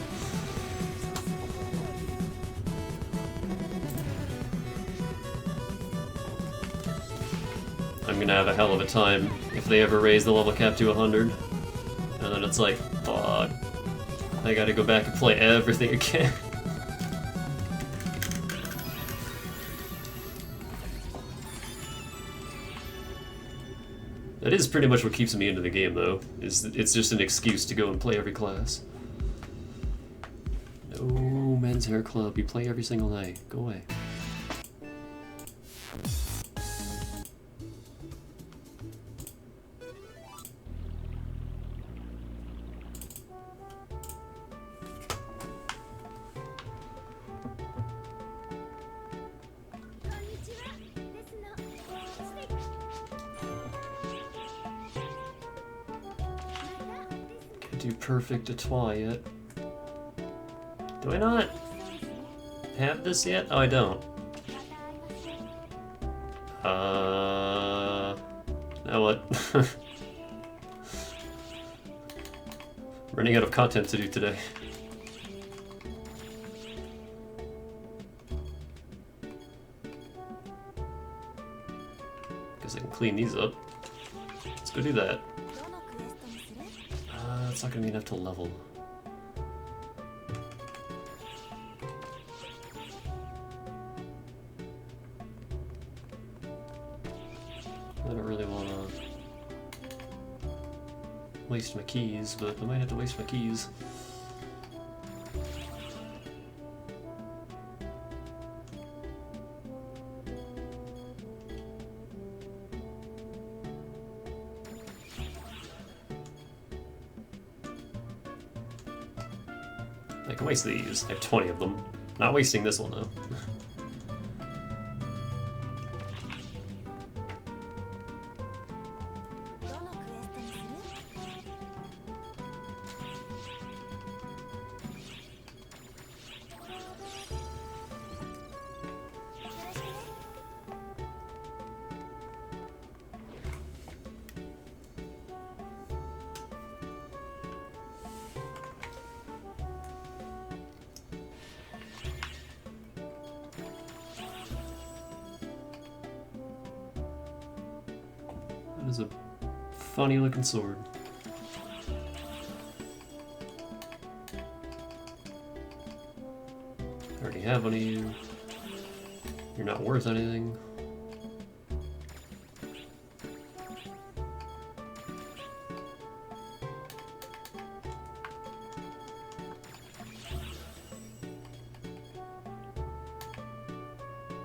I'm gonna have a hell of a time if they ever raise the level cap to 100. And then it's like, fuck. I gotta go back and play everything again. That is pretty much what keeps me into the game, though. It's just an excuse to go and play every class. No men's hair club. You play every single night. Go away. Do perfect à trois yet. Do I not have this yet? Oh, I don't. Now what? Running out of content to do today. Guess I can clean these up. Let's go do that. It's not gonna be enough to level. I don't really wanna waste my keys, but I might have to waste my keys. I can waste these. I have 20 of them. Not wasting this one, though. That is a funny looking sword. I already have one of you. You're not worth anything.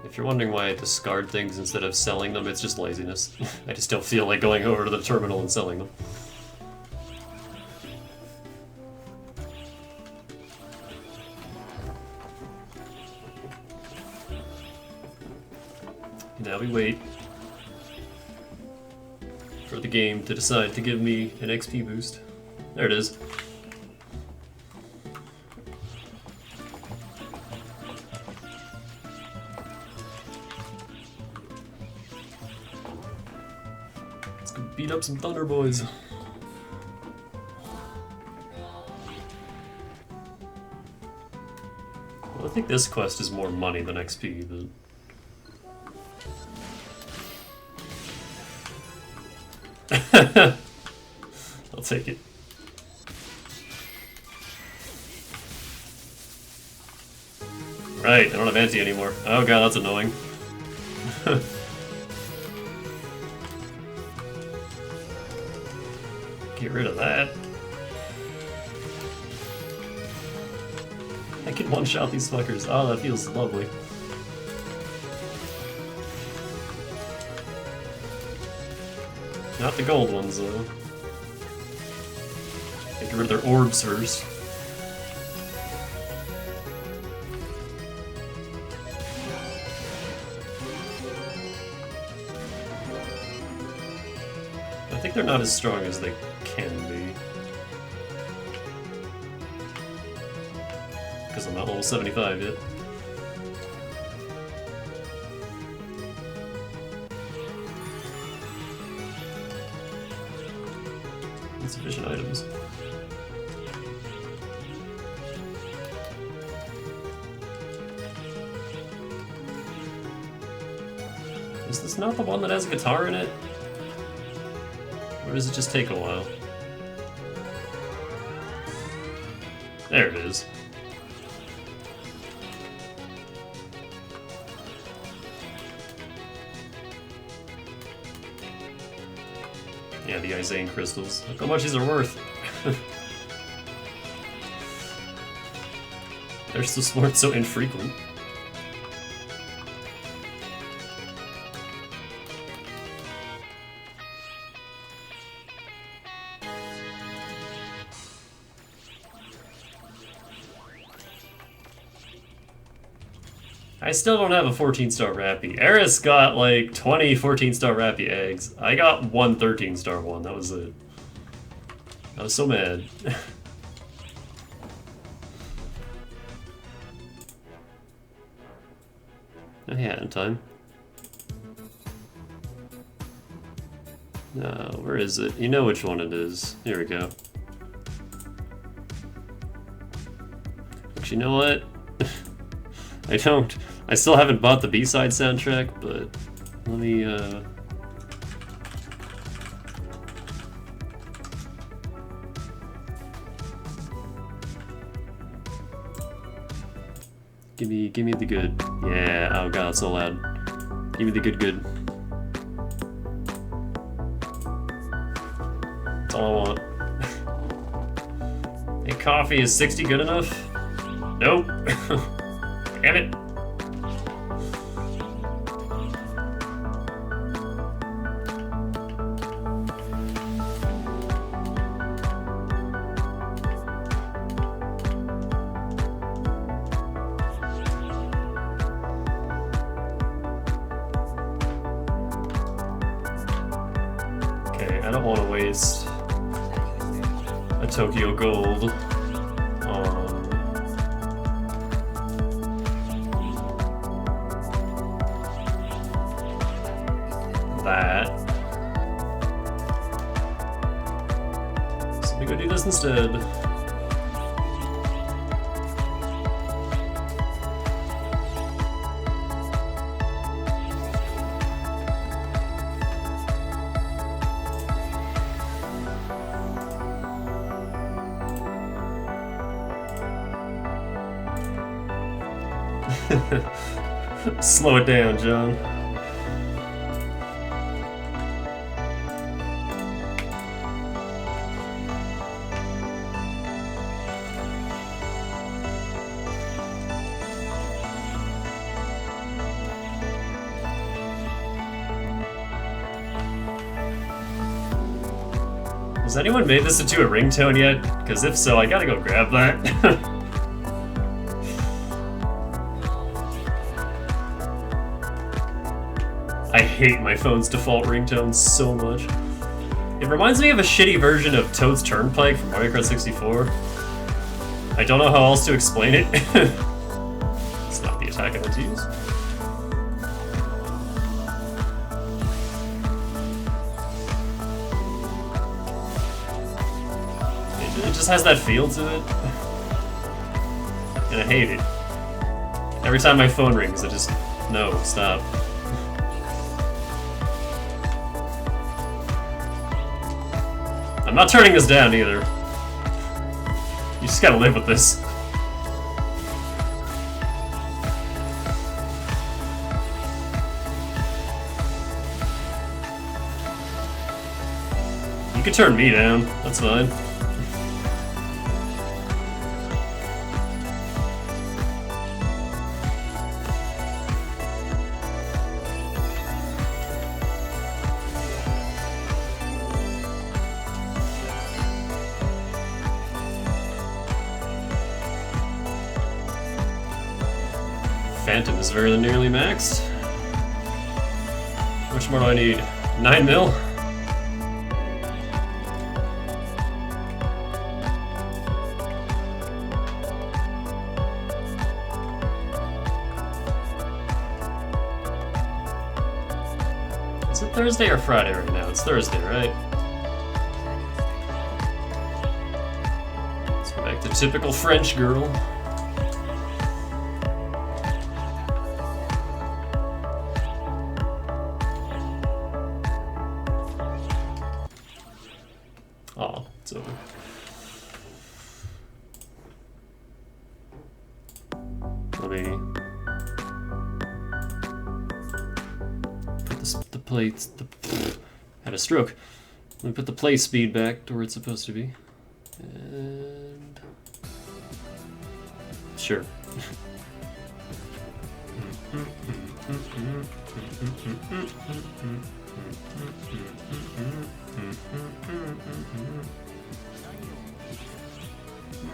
If you're wondering why I discard things instead of selling them, it's just laziness. I just don't feel like going over to the terminal and selling them. Now we wait for the game to decide to give me an XP boost. There it is. Beat up some Thunder Boys. Well, I think this quest is more money than XP, but... I'll take it. Right, I don't have anti anymore. Oh god, that's annoying. Get rid of that. I can one-shot these fuckers. Oh, that feels lovely. Not the gold ones, though. Get rid of their orbs first. I think they're not as strong as they can be. Because I'm not level 75 yet. Insufficient items. Is this not the one that has a guitar in it? Or does it just take a while? There it is. Yeah, the Isane crystals. Look how much these are worth. They're so smart, so infrequent. I still don't have a 14-star Rappy. Eris got like 20 14-star Rappy eggs. I got one 13-star one. That was it. I was so mad. Oh yeah, in time. No, where is it? You know which one it is. Here we go. Actually, you know what? I don't. I still haven't bought the B-side soundtrack, but let me, Give me the good. Yeah, oh god, it's so loud. Give me the good. That's all I want. Hey, coffee, is 60 good enough? Nope. Damn it. Okay, I don't want to waste a Tokyo Gold on that. So let me go do this instead. Slow it down, John. Has anyone made this into a ringtone yet? Because if so, I gotta go grab that. I hate my phone's default ringtones so much. It reminds me of a shitty version of Toad's Turnpike from Mario Kart 64. I don't know how else to explain it. It's not the attack I want to use. It just has that feel to it. And I hate it. Every time my phone rings, I just... No, stop. I'm not turning this down either. You just gotta live with this. You can turn me down, that's fine. Phantom is very nearly maxed. How much more do I need? 9 mil? Is it Thursday or Friday right now? It's Thursday, right? Let's go back to typical French girl. Oh, it's over. Let me put the plates. Had a stroke. Let me put the play speed back to where it's supposed to be. And sure.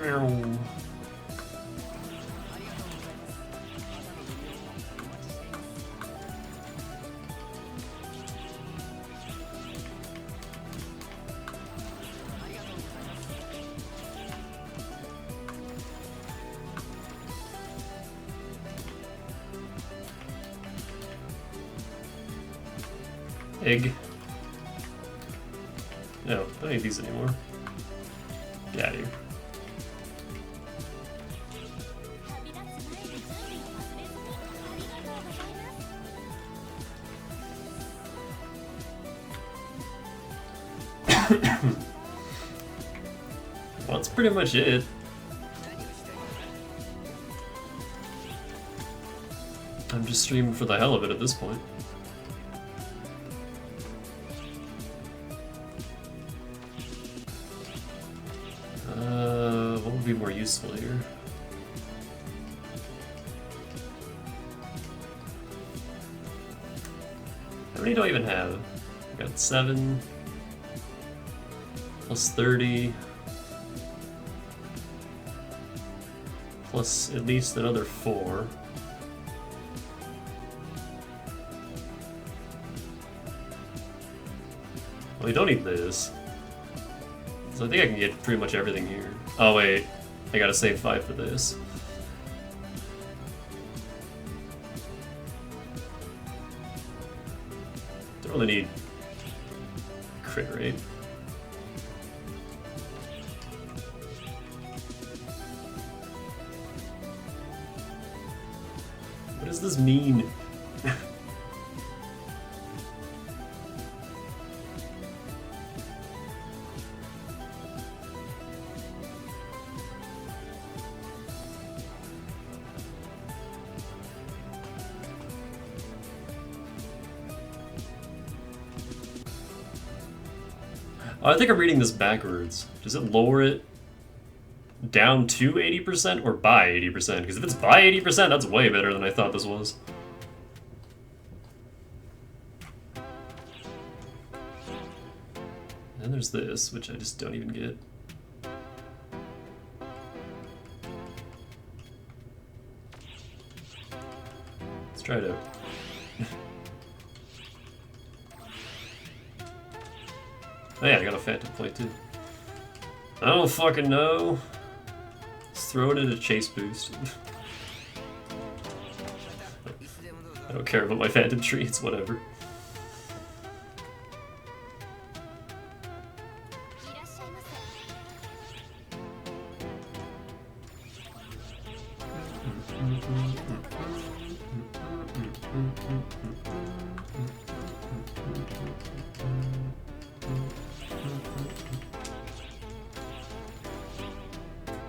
Meow. Egg. No, don't need these anymore. Get out of here. Well, that's pretty much it. I'm just streaming for the hell of it at this point. What would be more useful here? How many do I even have? I got 7 plus 30 plus at least another 4. Well, we don't need this. So I think I can get pretty much everything here. Oh wait, I gotta save 5 for this. Don't really need crit rate. What does this mean? Oh, I think I'm reading this backwards. Does it lower it down to 80% or by 80%? Because if it's by 80%, that's way better than I thought this was. And there's this, which I just don't even get. Let's try it out. Oh yeah, I got a Phantom plate too. I don't fucking know. Let's throw it into chase boost. I don't care about my Phantom tree, it's whatever.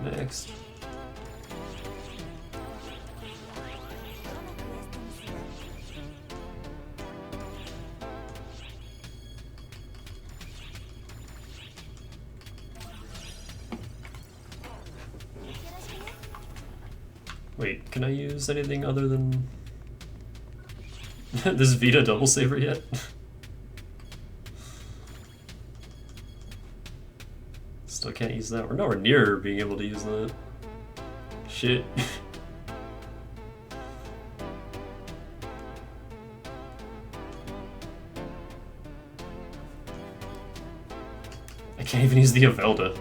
Next. Wait, can I use anything other than this Vita double saver yet? Still can't use that. We're nowhere near being able to use that. Shit. can't even use the Avelda.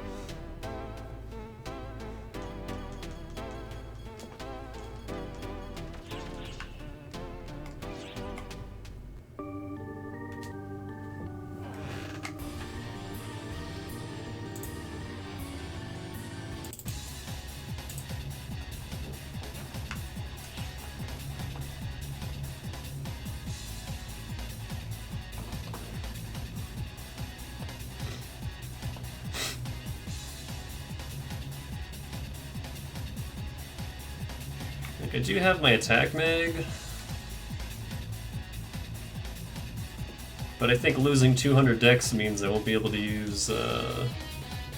I do have my attack mag, but I think losing 200 dex means I won't be able to use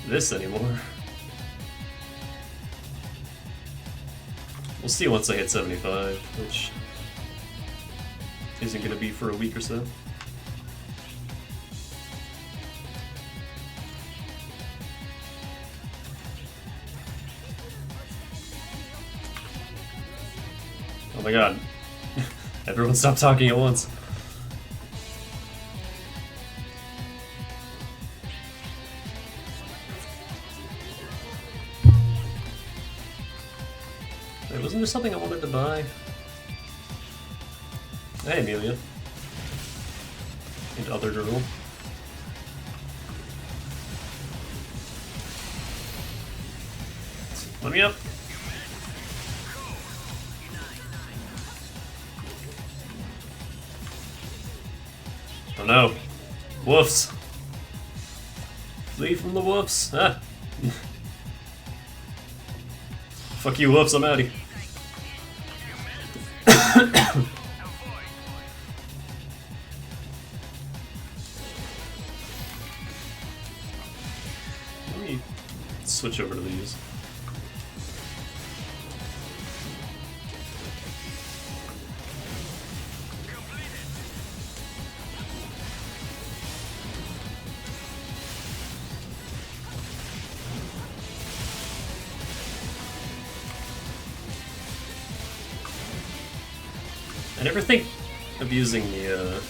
this anymore. We'll see once I hit 75, which isn't going to be for a week or so. Oh my god. Everyone stop talking at once. Wait, wasn't there something I wanted to buy? Hey, Amelia. And other girl. Let me up. Oh no. Woofs. Flee from the woofs. Ah. Fuck you, woofs, I'm outie. Let me switch over to these. I never think of using the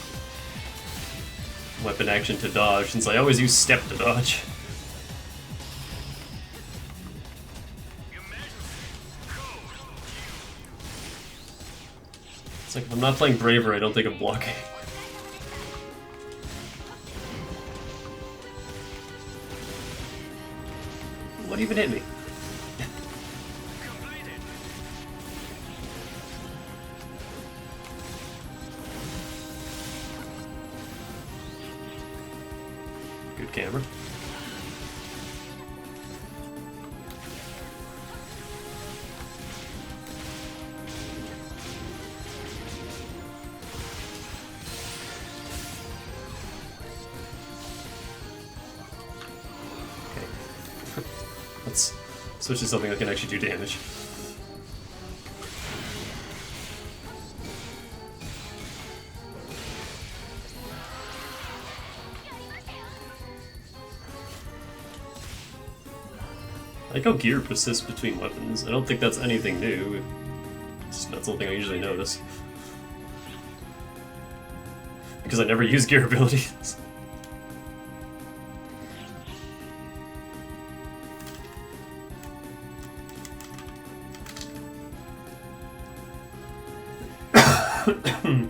weapon action to dodge, since I always use step to dodge. It's like if I'm not playing Braver, I don't think of blocking. What even hit me? Good camera. Okay. Let's switch to something that can actually do damage. I like how gear persists between weapons. I don't think that's anything new. It's not something I usually notice. Because I never use gear abilities.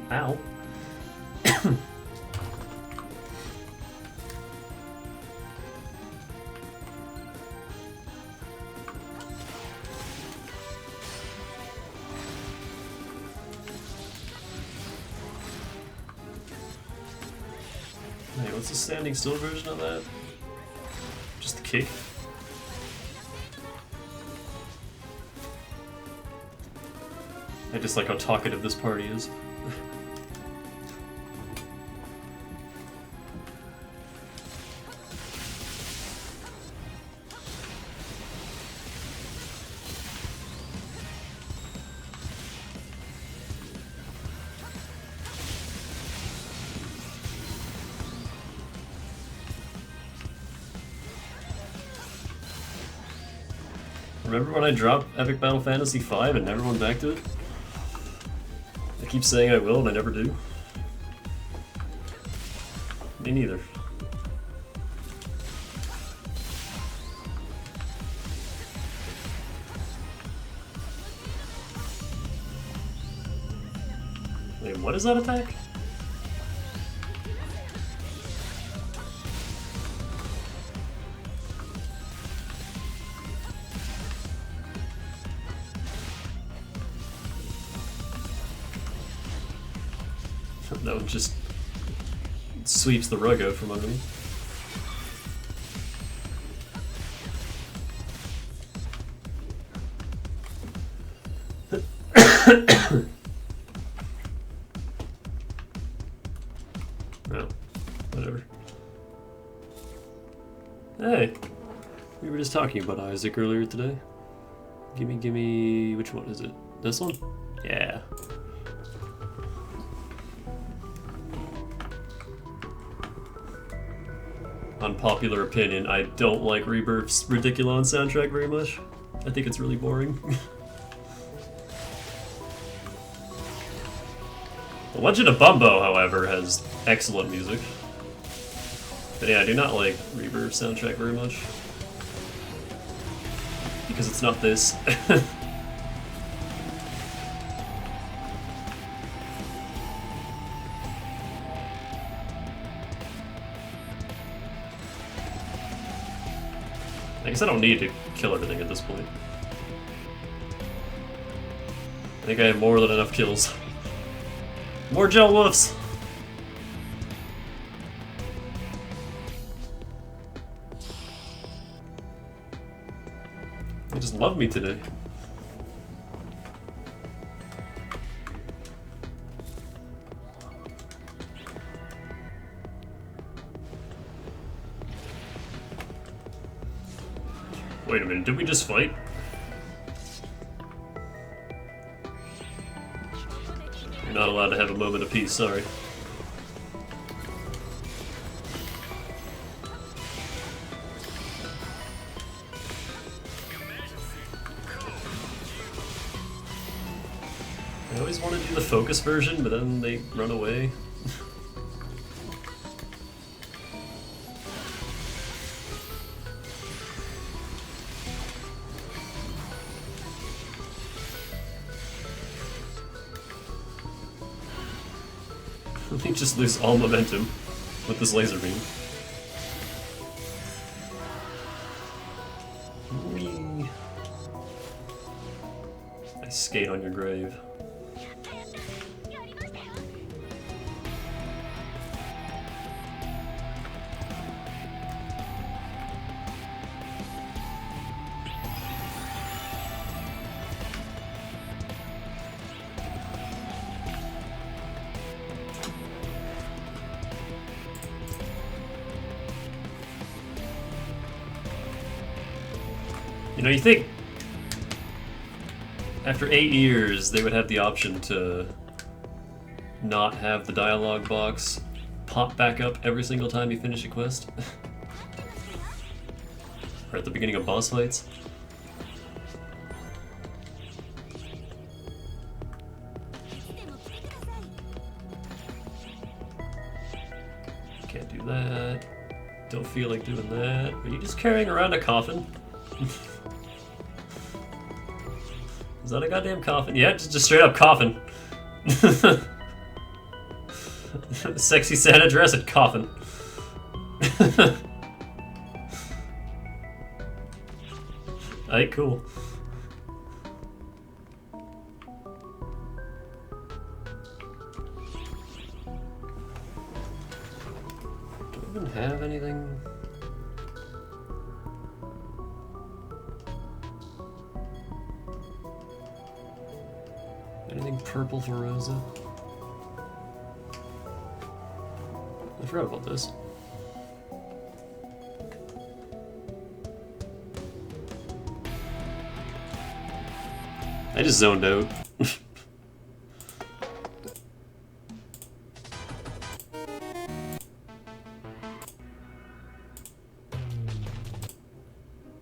Ow. Wait, what's the standing still version of that? Just the kick? I just like how talkative this party is. Remember when I dropped Epic Battle Fantasy V and never went back to it? I keep saying I will and I never do. Me neither. What is that attack? That one just sweeps the rug out from under me. No, whatever. Hey, we were just talking about Isaac earlier today. Gimme, which one is it? This one? Yeah. Unpopular opinion, I don't like Rebirth's Ridiculon soundtrack very much. I think it's really boring. The Legend of Bumbo, however, has excellent music. But yeah, I do not like Rebirth's soundtrack very much. Because it's not this. I guess I don't need to kill everything at this point. I think I have more than enough kills. More gel wolves! They just love me today. Wait a minute, did we just fight? You're not allowed to have a moment of peace, sorry. I always want to do the focus version, but then they run away. We just lose all momentum with this laser beam. Whee. I skate on your grave. You know, you think after 8 years they would have the option to not have the dialogue box pop back up every single time you finish a quest? Or at the beginning of boss fights? Can't do that. Don't feel like doing that. Are you just carrying around a coffin? Is that a goddamn coffin? Yeah, just straight up coffin. Sexy Santa dress and coffin. Alright, cool. Do I even have anything? Anything purple for Rosa? I forgot about this. I just zoned out.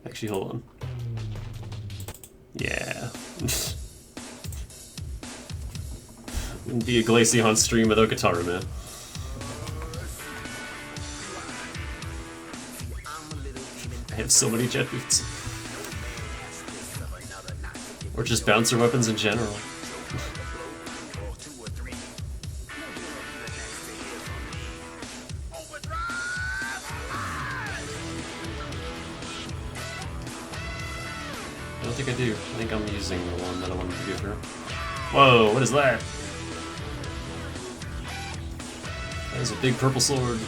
Actually, hold on. Yeah. Wouldn't be a Glaceon stream without Guitar Man. I have so many jet boots. Or just bouncer weapons in general. think I do. I think I'm using the one that I wanted to give her. Whoa, what is that? That is a big purple sword.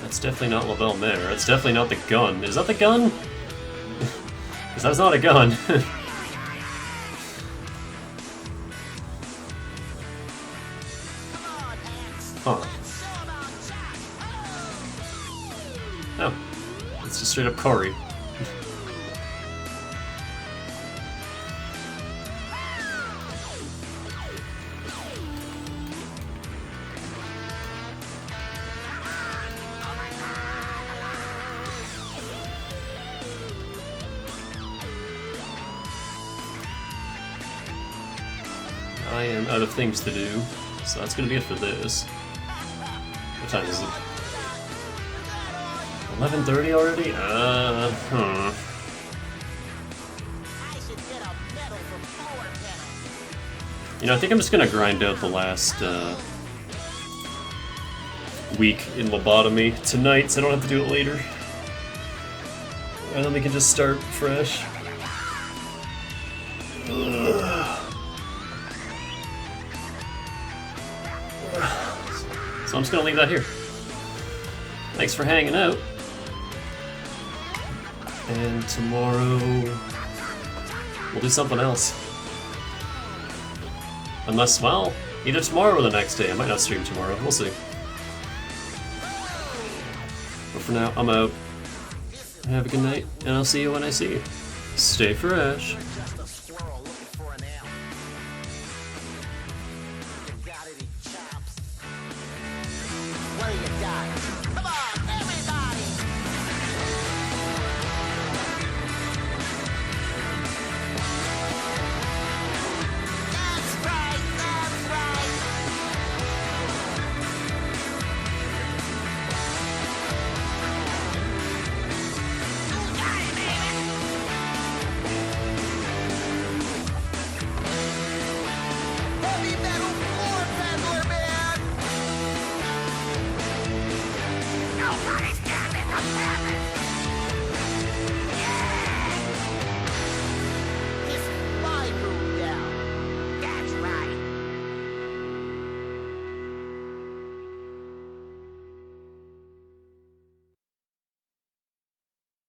That's definitely not La Belle Mare. That's definitely not the gun. Is that the gun? Because that's not a gun. Huh. Oh. It's just straight up Cory. I am out of things to do, so that's gonna be it for this. What time is it? 11:30 already? You know, I think I'm just gonna grind out the last week in lobotomy tonight, so I don't have to do it later. And then we can just start fresh. So I'm just gonna leave that here. Thanks for hanging out. And tomorrow we'll do something else. Unless, well, either tomorrow or the next day. I might not stream tomorrow. We'll see. But for now, I'm out. Have a good night, and I'll see you when I see you. Stay fresh. What do you got?